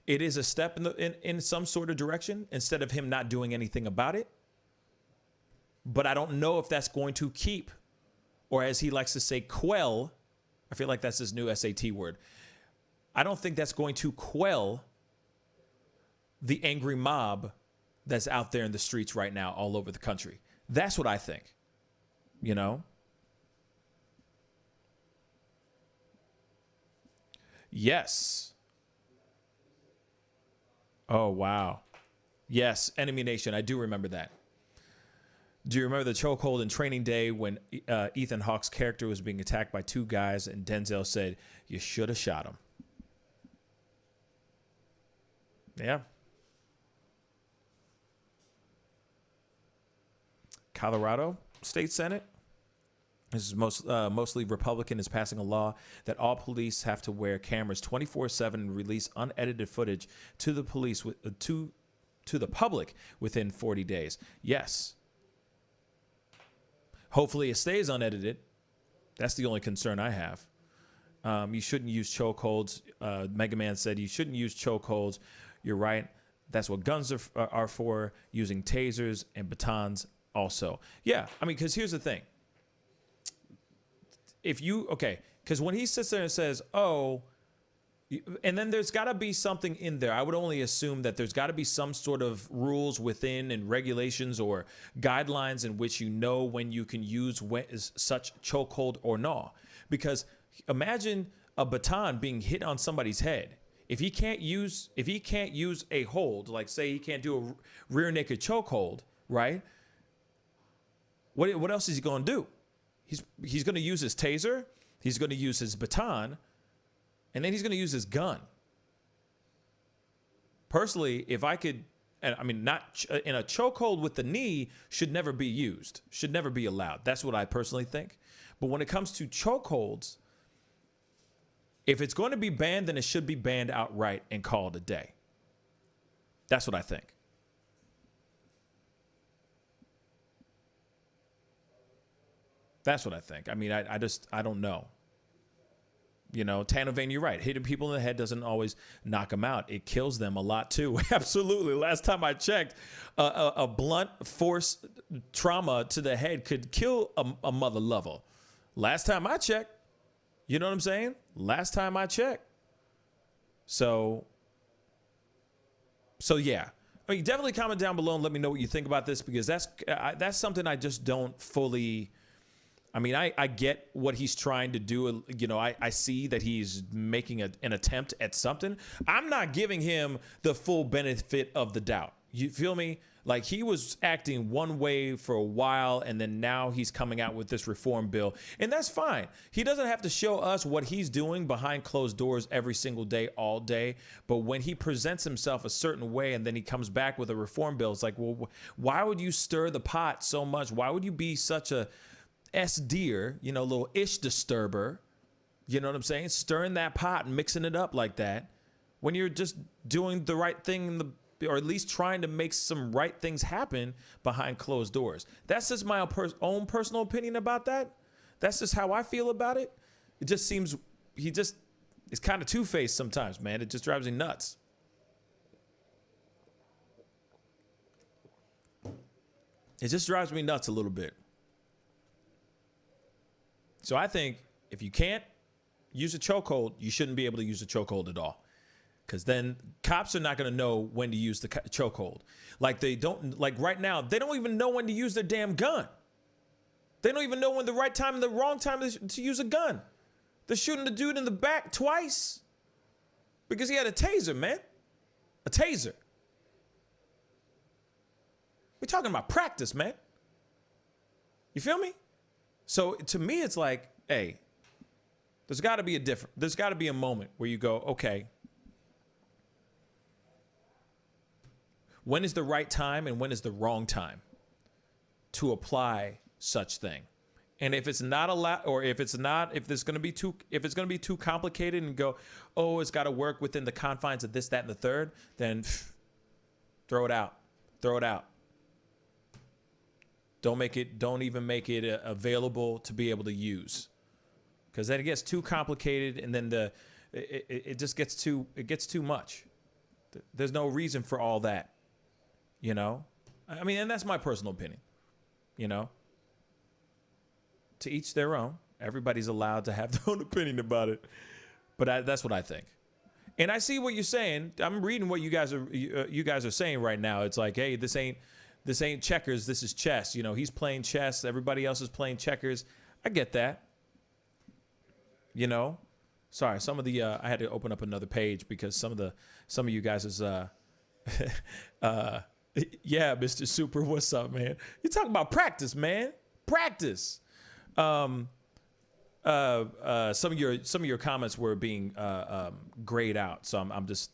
it is a step in some sort of direction instead of him not doing anything about it. But I don't know if that's going to keep, or as he likes to say, quell. I feel like that's his new SAT word. I don't think that's going to quell the angry mob that's out there in the streets right now all over the country. That's what I think, Yes. Oh, wow. Yes, Enemy Nation. I do remember that. Do you remember the chokehold in Training Day when Ethan Hawke's character was being attacked by two guys and Denzel said, you should have shot him? Yeah. Colorado State Senate. This is mostly Republican, is passing a law that all police have to wear cameras 24/7 and release unedited footage to the police to the public within 40 days. Yes. Hopefully it stays unedited. That's the only concern I have. You shouldn't use chokeholds. Mega Man said you shouldn't use chokeholds. You're right. That's what guns are for. Using tasers and batons also. Yeah, I mean, because here's the thing. Because when he sits there and says, and then there's got to be something in there. I would only assume that there's got to be some sort of rules within and regulations or guidelines in which when you can use such chokehold or not. Because imagine a baton being hit on somebody's head. If he can't use a hold, like say he can't do a rear naked chokehold, right? What else is he going to do? He's going to use his taser. He's going to use his baton. And then he's going to use his gun. Personally, if I could, I mean, not in a chokehold with the knee should never be used, should never be allowed. That's what I personally think. But when it comes to chokeholds, if it's going to be banned, then it should be banned outright and called a day. That's what I think. That's what I think. I mean, I don't know. You know, Tanner Vane, you're right. Hitting people in the head doesn't always knock them out. It kills them a lot, too. Absolutely. Last time I checked, a blunt force trauma to the head could kill a mother lover. Last time I checked. You know what I'm saying? Last time I checked. So yeah. I mean, definitely comment down below and let me know what you think about this, because that's something I just don't fully... I mean, I get what he's trying to do. You know, I see that he's making an attempt at something. I'm not giving him the full benefit of the doubt. You feel me? Like, he was acting one way for a while, and then now he's coming out with this reform bill. And that's fine. He doesn't have to show us what he's doing behind closed doors every single day, all day. But when he presents himself a certain way and then he comes back with a reform bill, it's like, well, why would you stir the pot so much? Why would you be such a S-deer, you know, little ish disturber, you know what I'm saying? Stirring that pot and mixing it up like that when you're just doing the right thing, or at least trying to make some right things happen behind closed doors. That's just my own personal opinion about that. That's just how I feel about it. It just seems is kind of two-faced sometimes, man. It just drives me nuts. It just drives me nuts a little bit. So I think if you can't use a chokehold, you shouldn't be able to use a chokehold at all. Because then cops are not going to know when to use the chokehold. Like right now, they don't even know when to use their damn gun. They don't even know when the right time and the wrong time is to use a gun. They're shooting the dude in the back twice because he had a taser, man. A taser. We're talking about practice, man. You feel me? So to me, it's like, hey, there's got to be a moment where you go, okay, when is the right time and when is the wrong time to apply such thing? And if it's not allowed, or if it's going to be too complicated and go, oh, it's got to work within the confines of this, that, and the third, then throw it out. Throw it out. Don't even make it available to be able to use, because then it gets too complicated, and then it just gets too much. There's no reason for all that, you know. I mean, and that's my personal opinion, you know. To each their own. Everybody's allowed to have their own opinion about it, but that's what I think. And I see what you're saying. I'm reading what you guys are saying right now. It's like, hey, this ain't checkers, this is chess. You know, he's playing chess, everybody else is playing checkers. I get that. You know? Sorry, some of the I had to open up another page because some of you guys is yeah, Mr. Super, what's up, man? You talking about practice, man. Practice. Some of your comments were being grayed out, so I'm just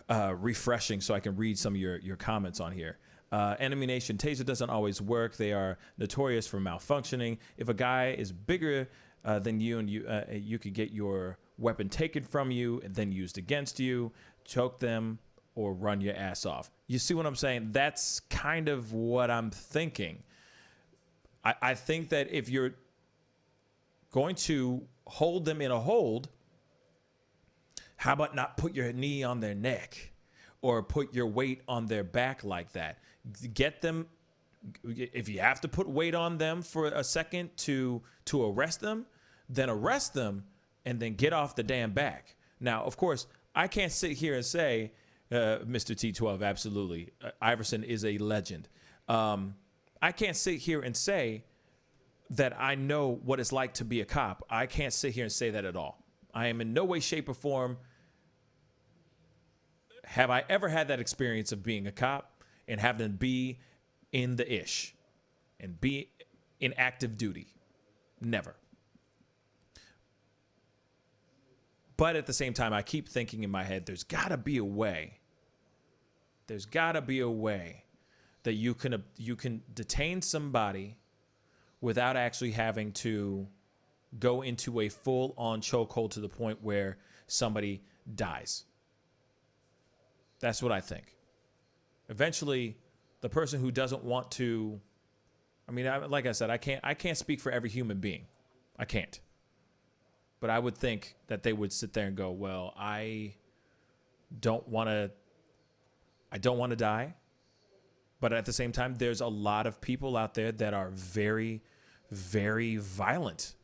refreshing so I can read some of your comments on here. Enemy Nation, taser doesn't always work. They are notorious for malfunctioning. If a guy is bigger than you and you could get your weapon taken from you and then used against you, choke them or run your ass off. You see what I'm saying? That's kind of what I'm thinking. I think that if you're going to hold them in a hold, how about not put your knee on their neck or put your weight on their back like that? Get them, if you have to put weight on them for a second to arrest them, then arrest them and then get off the damn back. Now, of course, I can't sit here and say, Mr. T12, absolutely, Iverson is a legend. I can't sit here and say that I know what it's like to be a cop. I can't sit here and say that at all. I am in no way, shape, or form have I ever had that experience of being a cop and having to be in the ish and be in active duty. Never. But at the same time, I keep thinking in my head, there's got to be a way. There's got to be a way that you can detain somebody without actually having to go into a full-on chokehold to the point where somebody dies. That's what I think. Eventually, the person who doesn't want to, like I said, I can't speak for every human being. I can't. But I would think that they would sit there and go, well, I don't want to die. But at the same time, there's a lot of people out there that are very, very violent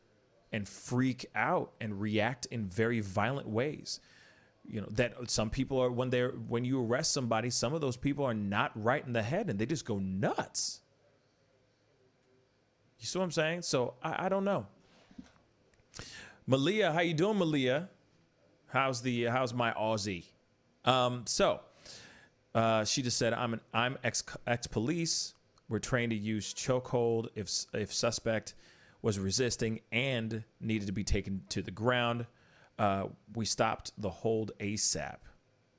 and freak out and react in very violent ways. You know, that some people are, when you arrest somebody, some of those people are not right in the head and they just go nuts. You see what I'm saying? So I don't know. Malia, how you doing, Malia? How's my Aussie? She just said, I'm ex-police. We're trained to use chokehold if suspect was resisting and needed to be taken to the ground. We stopped the hold ASAP.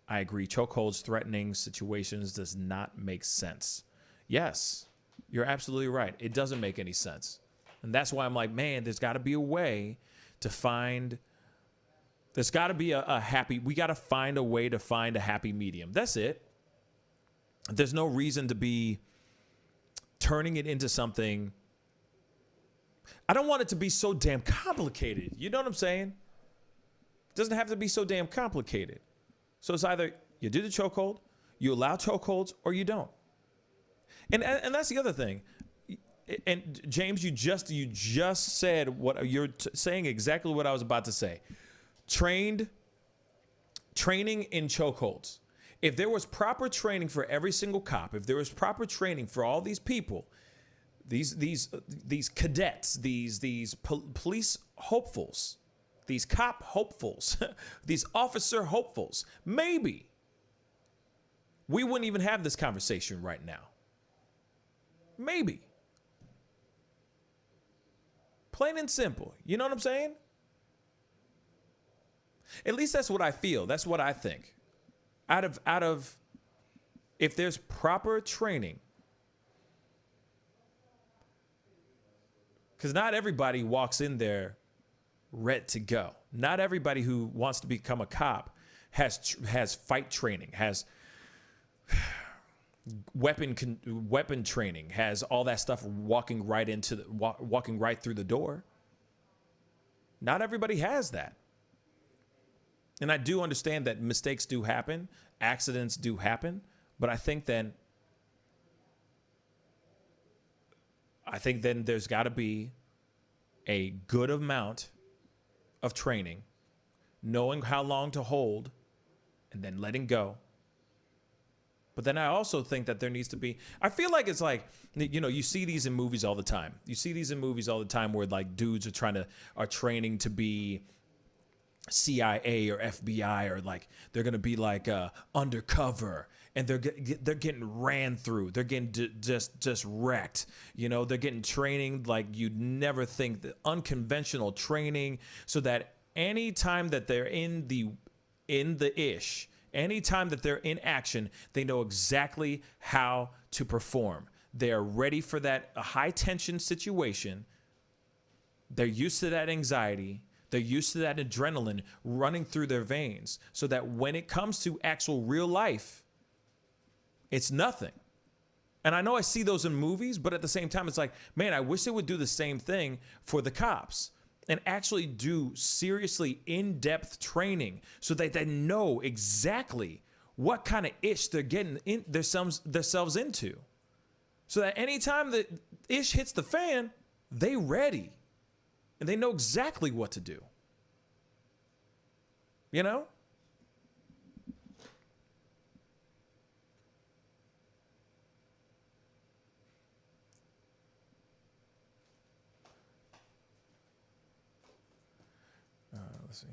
I agree. Chokeholds, threatening situations does not make sense. Yes, you're absolutely right. It doesn't make any sense. And that's why I'm like, man, there's got to be a way to find, there's got to be we got to find a way to find a happy medium. That's it. There's no reason to be turning it into something. I don't want it to be so damn complicated. You know what I'm saying? It doesn't have to be so damn complicated. So it's either you do the chokehold, you allow chokeholds, or you don't. And that's the other thing. And James, you just said what you're saying, exactly what I was about to say. Training in chokeholds. If there was proper training for every single cop, if there was proper training for all these people, these cadets, these police hopefuls, these cop hopefuls, these officer hopefuls, maybe we wouldn't even have this conversation right now. Maybe. Plain and simple. You know what I'm saying? At least that's what I feel. That's what I think. Out of, if there's proper training, because not everybody walks in there ready to go. Not everybody who wants to become a cop has fight training, has weapon training, has all that stuff walking right through the door. Not everybody has that. And I do understand that mistakes do happen, accidents do happen, but I think then there's got to be a good amount of training, knowing how long to hold, and then letting go. But then I also think that there needs to be, I feel like it's like, you know, you see these in movies all the time. You see these in movies all the time where like dudes are training to be CIA or FBI, or like they're gonna be like undercover, and they're getting ran through. They're getting just wrecked. You know, they're getting training like you'd never think, the unconventional training, so that any time that they're in the ish, anytime that they're in action, they know exactly how to perform. They are ready for that high tension situation. They're used to that anxiety. They're used to that adrenaline running through their veins, so that when it comes to actual real life, it's nothing. And I know I see those in movies, but at the same time, it's like, man, I wish they would do the same thing for the cops and actually do seriously in-depth training, so that they know exactly what kind of ish they're getting themselves into. So that anytime the ish hits the fan, they ready. And they know exactly what to do. You know? Let's see.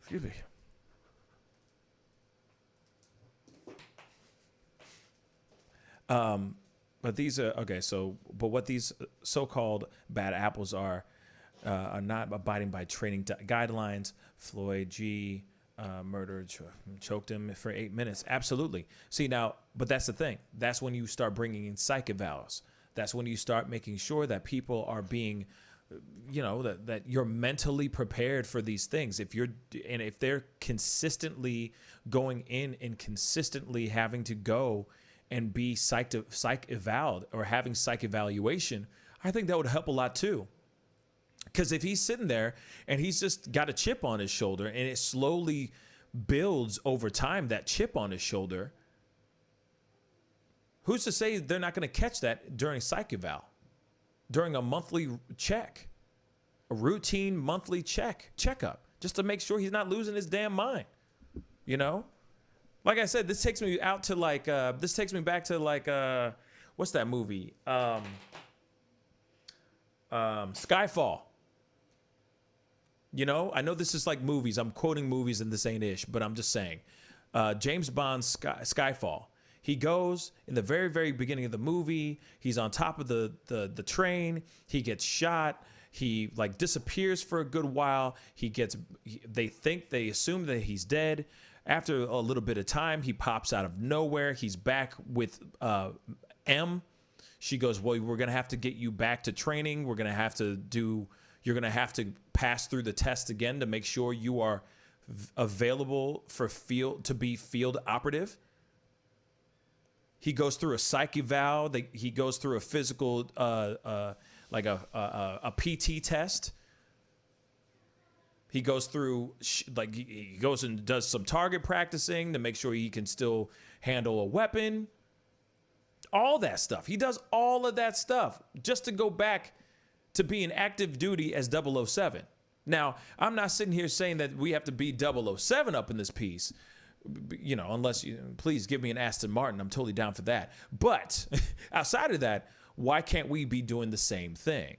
Excuse me. But these are, okay, so, but what these so-called bad apples are, are not abiding by training guidelines. Floyd G. Murdered, choked him for 8 minutes. Absolutely. See now, but that's the thing. That's when you start bringing in psych evals. That's when you start making sure that people are being, that you're mentally prepared for these things. If they're consistently going in and consistently having to go and be psych evaled or having psych evaluation, I think that would help a lot too. Because if he's sitting there and he's just got a chip on his shoulder and it slowly builds over time, that chip on his shoulder, who's to say they're not going to catch that during psych eval, during a monthly check, a routine monthly checkup, just to make sure he's not losing his damn mind. Like I said, this takes me back to what's that movie? Skyfall. I know this is like movies. I'm quoting movies and this ain't ish, but I'm just saying. James Bond's Skyfall. He goes in the very, very beginning of the movie. He's on top of the train. He gets shot. He disappears for a good while. They assume that he's dead. After a little bit of time, he pops out of nowhere. He's back with M. She goes, well, we're going to have to get you back to training. You're going to have to pass through the test again to make sure you are available to be field operative. He goes through a psych eval. He goes through a physical, a PT test. He goes through, he goes and does some target practicing to make sure he can still handle a weapon. All that stuff. He does all of that stuff just to go back to being active duty as 007. Now, I'm not sitting here saying that we have to be 007 up in this piece, unless please give me an Aston Martin. I'm totally down for that. But outside of that, why can't we be doing the same thing?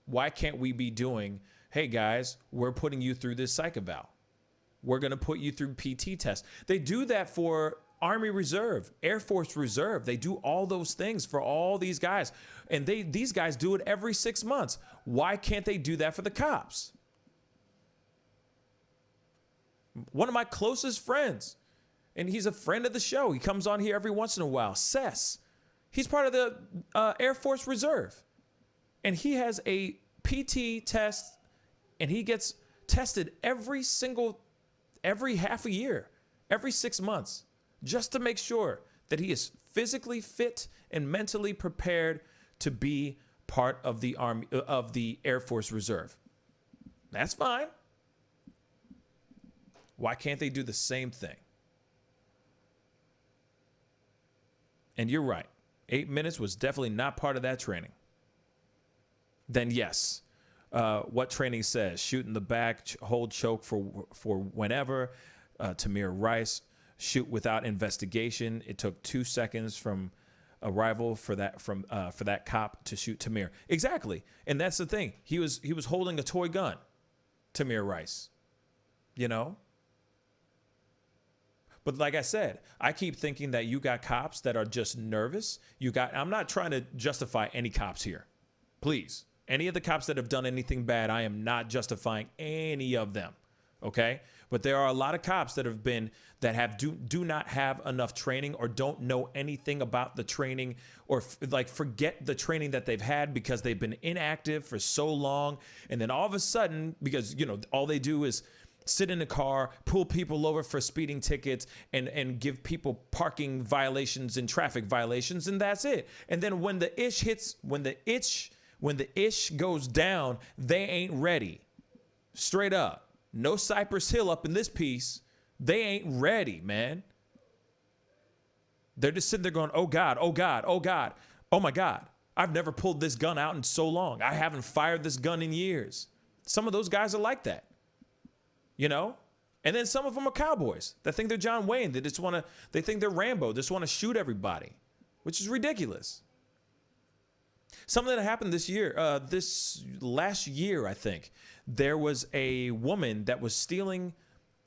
Why can't we be doing, hey guys, we're putting you through this psych eval. We're going to put you through PT tests. They do that for Army Reserve, Air Force Reserve. They do all those things for all these guys. And these guys do it every 6 months. Why can't they do that for the cops? One of my closest friends, and he's a friend of the show. He comes on here every once in a while, Sess. He's part of the Air Force Reserve. And he has a PT test, and he gets tested every half a year, every 6 months, just to make sure that he is physically fit and mentally prepared to be part of the Army, of the Air Force Reserve. That's fine. Why can't they do the same thing? And you're right. 8 minutes was definitely not part of that training. Then yes, what training says, shoot in the back, hold choke for whenever. Tamir Rice, shoot without investigation. It took 2 seconds from arrival for that cop to shoot Tamir. Exactly, and that's the thing. He was holding a toy gun, Tamir Rice. But like I said, I keep thinking that you got cops that are just nervous. I'm not trying to justify any cops here, please. Any of the cops that have done anything bad, I am not justifying any of them, okay? But there are a lot of cops that do not have enough training or don't know anything about the training or forget the training that they've had because they've been inactive for so long. And then all of a sudden, because, all they do is sit in a car, pull people over for speeding tickets and give people parking violations and traffic violations. And that's it. And then when the ish goes down, they ain't ready. Straight up. No Cypress Hill up in this piece. They ain't ready, man. They're just sitting there going, oh God, oh God, oh God, oh my God. I've never pulled this gun out in so long. I haven't fired this gun in years. Some of those guys are like that, And then some of them are cowboys that think they're John Wayne. They think they're Rambo. Just want to shoot everybody, which is ridiculous. Something that happened this last year, I think, there was a woman that was stealing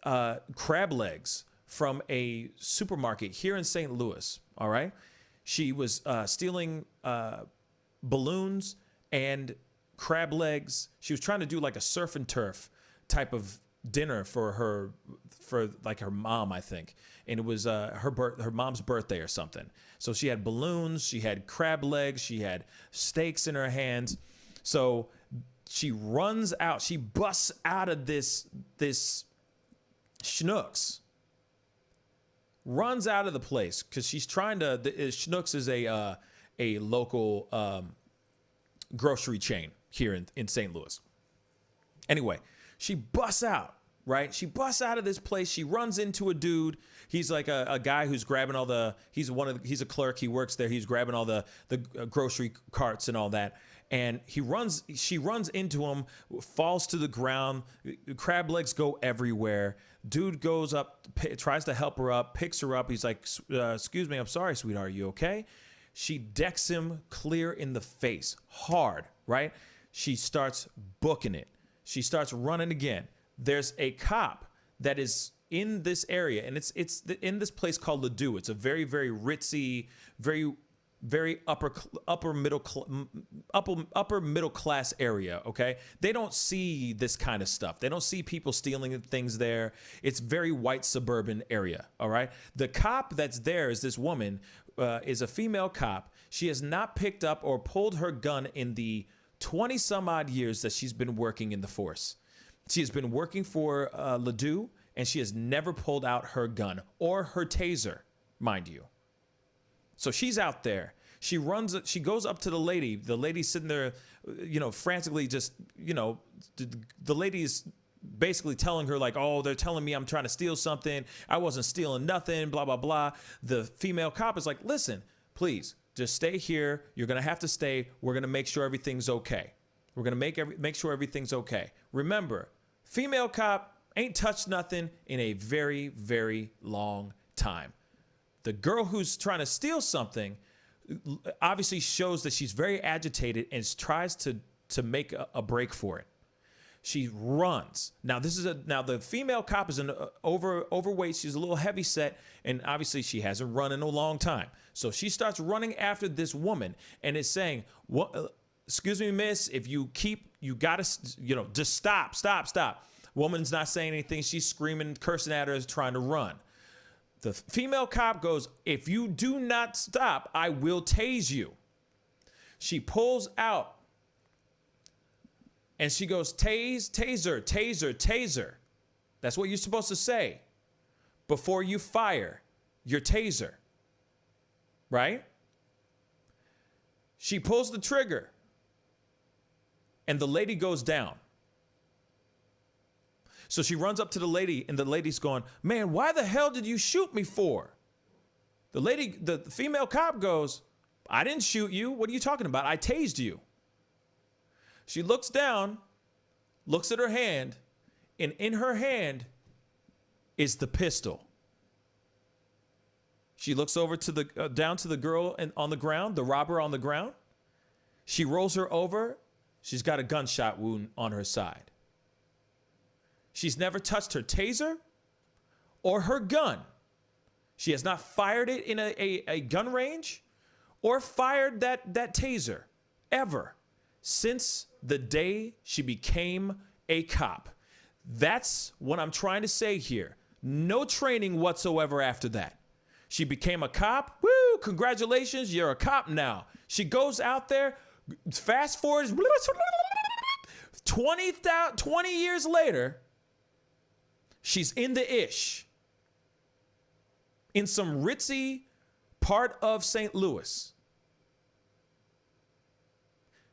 crab legs from a supermarket here in St. Louis. All right. She was stealing balloons and crab legs. She was trying to do like a surf and turf type of dinner for like her mom, I think. And it was her mom's birthday or something. So she had balloons, she had crab legs, she had steaks in her hands. So she runs out, she busts out of this Schnucks, runs out of the place because she's trying to. Schnucks is a local grocery chain here in St. Louis. Anyway, she busts out, right? She busts out of this place. She runs into a dude. He's like a guy who's grabbing all the. He's a clerk. He works there. He's grabbing all the grocery carts and all that. And she runs into him, falls to the ground. Crab legs go everywhere. Dude goes up, tries to help her up, picks her up. He's like, excuse me, I'm sorry, sweetheart, are you okay? She decks him clear in the face, hard, right? She starts booking it. She starts running again. There's a cop that is in this area, and it's in this place called Ladue. It's a very, very ritzy, very upper middle class area. Okay, they don't see this kind of stuff. They don't see people stealing things there. It's very white suburban area. All right, the cop that's there is this woman, is a female cop. She has not picked up or pulled her gun in the 20 some odd years that she's been working in the force. She has been working for Ladue, and she has never pulled out her gun or her taser, mind you. So she's out there. She goes up to the lady. The lady's sitting there, frantically just, the lady's basically telling her like, oh, they're telling me I'm trying to steal something. I wasn't stealing nothing, blah, blah, blah. The female cop is like, listen, please, just stay here. You're going to have to stay. We're going to make sure everything's okay. We're going to make sure everything's okay. Remember, female cop ain't touched nothing in a very, very long time. The girl who's trying to steal something obviously shows that she's very agitated and tries to make a break for it. She runs. Now the female cop is an overweight. She's a little heavy set, and obviously she hasn't run in a long time. So she starts running after this woman and is saying, "What? Excuse me, miss. If you gotta, just stop. Woman's not saying anything. She's screaming, cursing at her, trying to run. The female cop goes, if you do not stop, I will tase you. She pulls out and she goes, taser. That's what you're supposed to say before you fire your taser, right? She pulls the trigger and the lady goes down. So she runs up to the lady, and the lady's going, man, why the hell did you shoot me for? The female cop goes, I didn't shoot you. What are you talking about? I tased you. She looks down, looks at her hand, and in her hand is the pistol. She looks over to down to the girl on the ground, the robber on the ground. She rolls her over. She's got a gunshot wound on her side. She's never touched her taser or her gun. She has not fired it in a gun range or fired that taser ever since the day she became a cop. That's what I'm trying to say here. No training whatsoever after that. She became a cop. Woo, congratulations, you're a cop now. She goes out there, fast forward, 20 years later, she's in the ish in some ritzy part of St. Louis.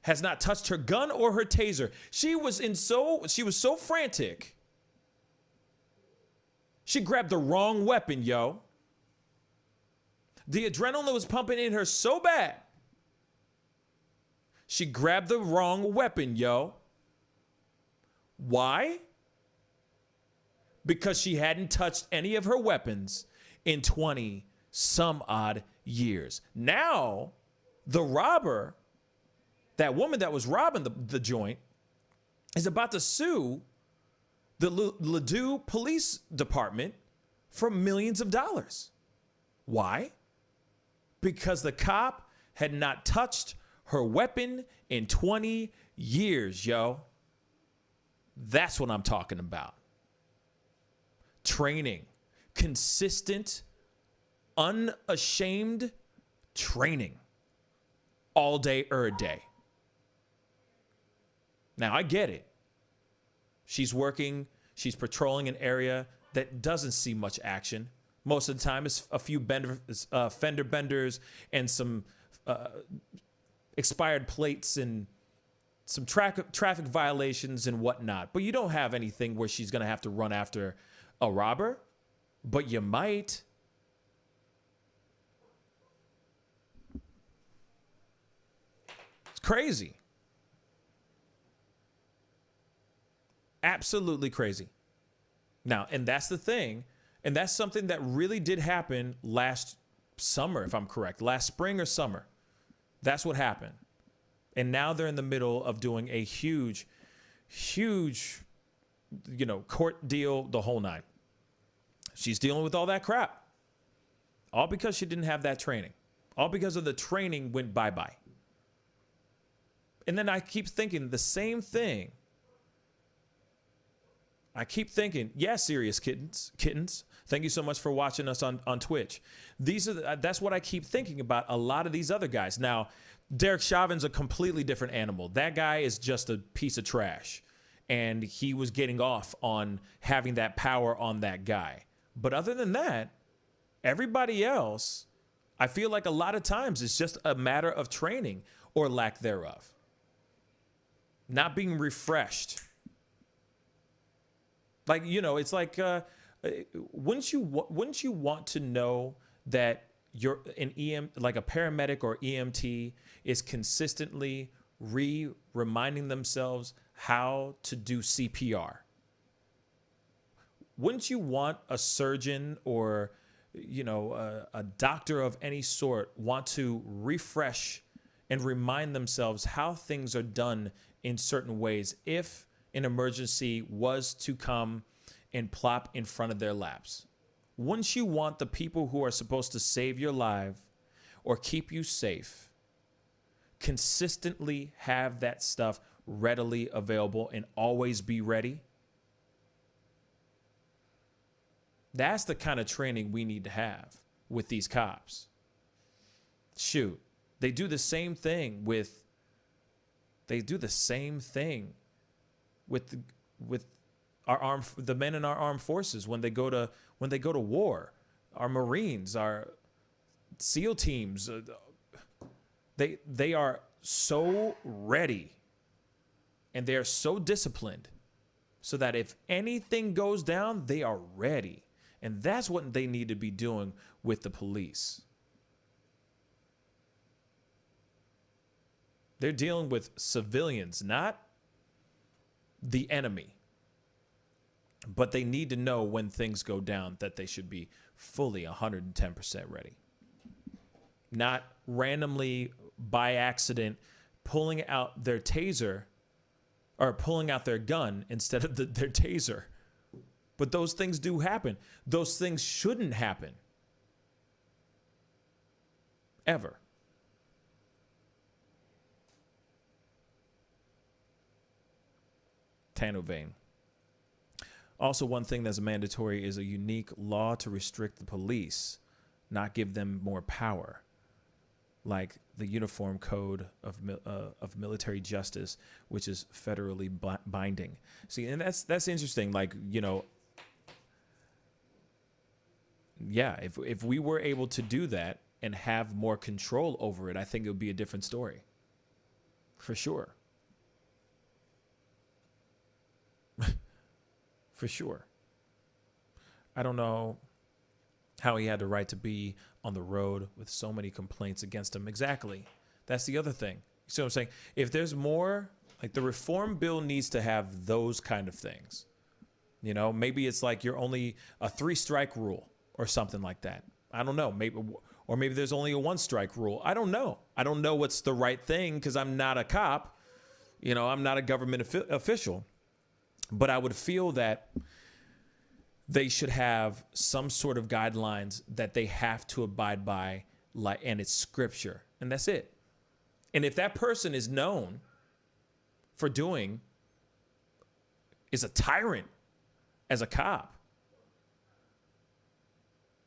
Has not touched her gun or her taser. She was so frantic. She grabbed the wrong weapon, yo. The adrenaline was pumping in her so bad. She grabbed the wrong weapon, yo. Why? Because she hadn't touched any of her weapons in 20 some odd years. Now, the robber, that woman that was robbing the joint, is about to sue the Ladue Police Department for millions of dollars. Why? Because the cop had not touched her weapon in 20 years, yo. That's what I'm talking about. Training. Consistent, unashamed training. All day, every day. Now, I get it. She's patrolling an area that doesn't see much action. Most of the time, it's a few fender benders and some expired plates and some traffic violations and whatnot. But you don't have anything where she's going to have to run after a robber. But you might. It's crazy. Absolutely crazy. Now, and that's the thing. And that's something that really did happen last summer, if I'm correct. Last spring or summer. That's what happened. And now they're in the middle of doing a huge, court deal, the whole nine. She's dealing with all that crap. All because she didn't have that training. All because of the training went bye-bye. And then I keep thinking the same thing. I keep thinking, yeah, serious kittens. Thank you so much for watching us on Twitch. That's what I keep thinking about a lot of these other guys. Now, Derek Chauvin's a completely different animal. That guy is just a piece of trash. And he was getting off on having that power on that guy. But other than that, everybody else, I feel like a lot of times it's just a matter of training or lack thereof. Not being refreshed. Like, it's like, wouldn't you want to know that you're like a paramedic or EMT is consistently reminding themselves how to do CPR? Wouldn't you want a surgeon or, a doctor of any sort want to refresh and remind themselves how things are done in certain ways if an emergency was to come and plop in front of their laps? Wouldn't you want the people who are supposed to save your life or keep you safe consistently have that stuff readily available and always be ready? That's the kind of training we need to have with these cops. Shoot, they do the same thing with the men in our armed forces when they go to war. Our Marines, our SEAL teams, they are so ready and they are so disciplined so that if anything goes down, they are ready. And that's what they need to be doing with the police. They're dealing with civilians, not the enemy. But they need to know when things go down that they should be fully 110% ready. Not randomly, by accident, pulling out their taser or pulling out their gun instead of their taser. But those things do happen. Those things shouldn't happen. Ever. Tano Vane. Also, one thing that's mandatory is a unique law to restrict the police, not give them more power, like the Uniform Code of Military Justice, which is federally binding. See, and that's interesting. Like, yeah, if we were able to do that and have more control over it, I think it would be a different story. For sure. For sure. I don't know how he had the right to be on the road with so many complaints against him. Exactly. That's the other thing. You see what I'm saying? If there's more, like the reform bill needs to have those kind of things. Maybe it's like you're only a 3-strike rule or something like that. I don't know. Maybe there's only a 1-strike rule. I don't know. I don't know what's the right thing because I'm not a cop. I'm not a government official. But I would feel that they should have some sort of guidelines that they have to abide by, and it's scripture. And that's it. And if that person is known for is a tyrant as a cop,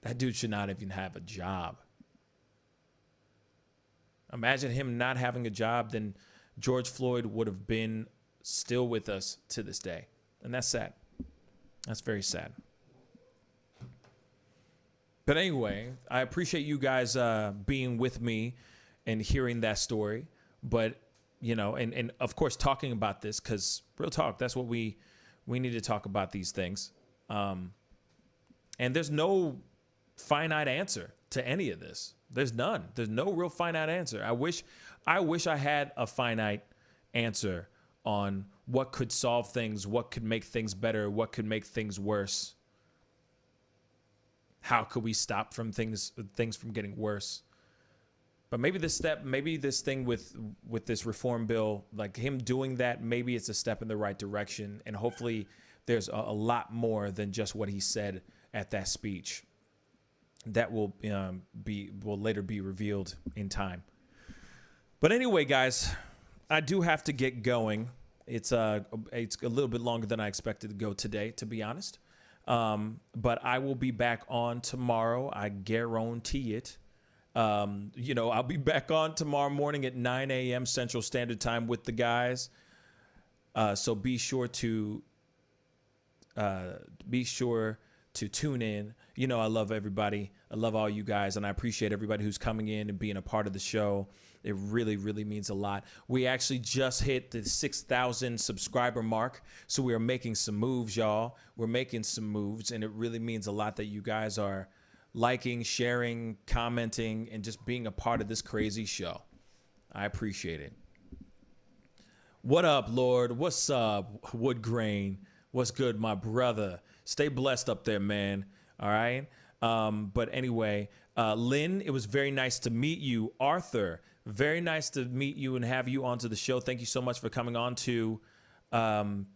that dude should not even have a job. Imagine him not having a job, then George Floyd would have been still with us to this day. And that's sad. That's very sad. But anyway, I appreciate you guys being with me and hearing that story. But, you know, and of course, talking about this, because real talk, that's what we need to talk about these things. And there's no finite answer to any of this. There's none. There's no real finite answer. I wish I had a finite answer on what could solve things, what could make things better, what could make things worse. How could we stop from things from getting worse? But maybe this thing with this reform bill, like him doing that, maybe it's a step in the right direction. And hopefully there's a lot more than just what he said at that speech that will later be revealed in time. But anyway, guys, I do have to get going. It's a little bit longer than I expected to go today, to be honest. But I will be back on tomorrow. I guarantee it. I'll be back on tomorrow morning at 9 a.m. Central Standard Time with the guys. So be sure to tune in. You know, I love everybody. I love all you guys, and I appreciate everybody who's coming in and being a part of the show. It really, really means a lot. We actually just hit the 6,000 subscriber mark, so we are making some moves, y'all. We're making some moves, and it really means a lot that you guys are liking, sharing, commenting, and just being a part of this crazy show. I appreciate it. What up, Lord? What's up, Wood Grain? What's good, my brother? Stay blessed up there, man. All right? But anyway, Lynn, it was very nice to meet you. Arthur, very nice to meet you and have you onto the show. Thank you so much for coming on to the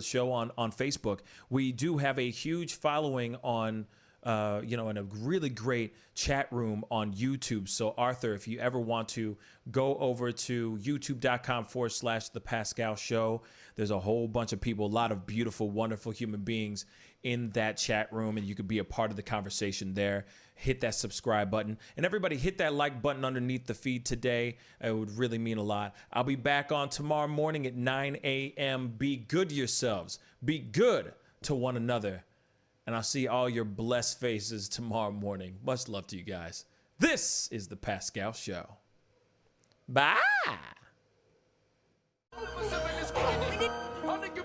show on Facebook. We do have a huge following on in a really great chat room on YouTube. So Arthur, if you ever want to go over to youtube.com/The Pascal Show, there's a whole bunch of people, a lot of beautiful, wonderful human beings in that chat room, and you could be a part of the conversation there. Hit that subscribe button, and everybody hit that like button underneath the feed today. It would really mean a lot. I'll be back on tomorrow morning at 9 a.m. Be good to yourselves. Be good to one another. And I'll see all your blessed faces tomorrow morning. Much love to you guys. This is The Pascal Show. Bye.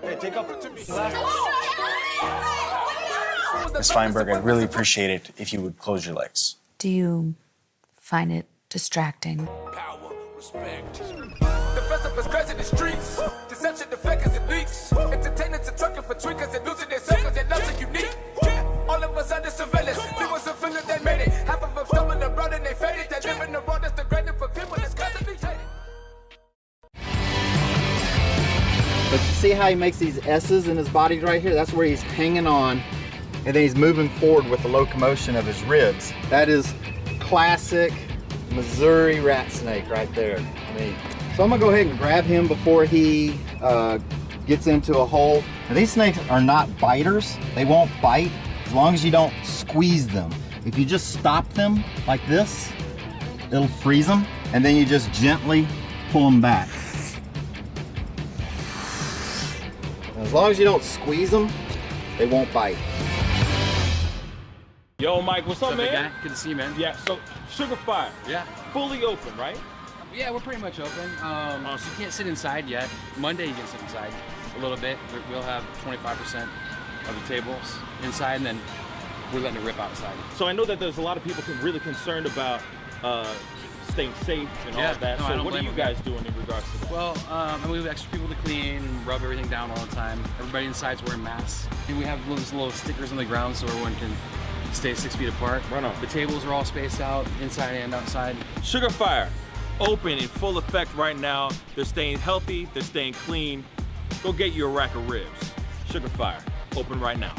Hey, take off to me. Ms. Feinberg, I'd really appreciate it if you would close your legs. Do you find it distracting? Power, respect. The festival is crazy in the streets. Deception, the fakers and leaks. Entertainers and trucking for tweakers and losing their circles. They're not so unique. All of us under surveillance. People so feeling they made it. Half of them stumbling around and they faded. They live in the world that's degrading for people that's constantly hated. But you see how he makes these S's in his body right here? That's where he's hanging on, and then he's moving forward with the locomotion of his ribs. That is classic Missouri rat snake right there. So I'm gonna go ahead and grab him before he gets into a hole. Now, these snakes are not biters. They won't bite as long as you don't squeeze them. If you just stop them like this, it'll freeze them, and then you just gently pull them back. As long as you don't squeeze them, they won't bite. Yo, Mike, what's up, man? Guy? Good to see you, man. Yeah, so Sugar Fire. Yeah. Fully open, right? Yeah, we're pretty much open. So you can't sit inside yet. Monday you can sit inside a little bit. We'll have 25% of the tables inside, and then we're letting it rip outside. So I know that there's a lot of people really concerned about staying safe and all of that. No, so what are you guys doing in regards to that? Well, we have extra people to clean and rub everything down all the time. Everybody inside's wearing masks. And we have those little stickers on the ground so everyone can stay 6 feet apart. Right on. The tables are all spaced out, inside and outside. Sugar Fire, open in full effect right now. They're staying healthy, they're staying clean. Go get you a rack of ribs. Sugar Fire, open right now.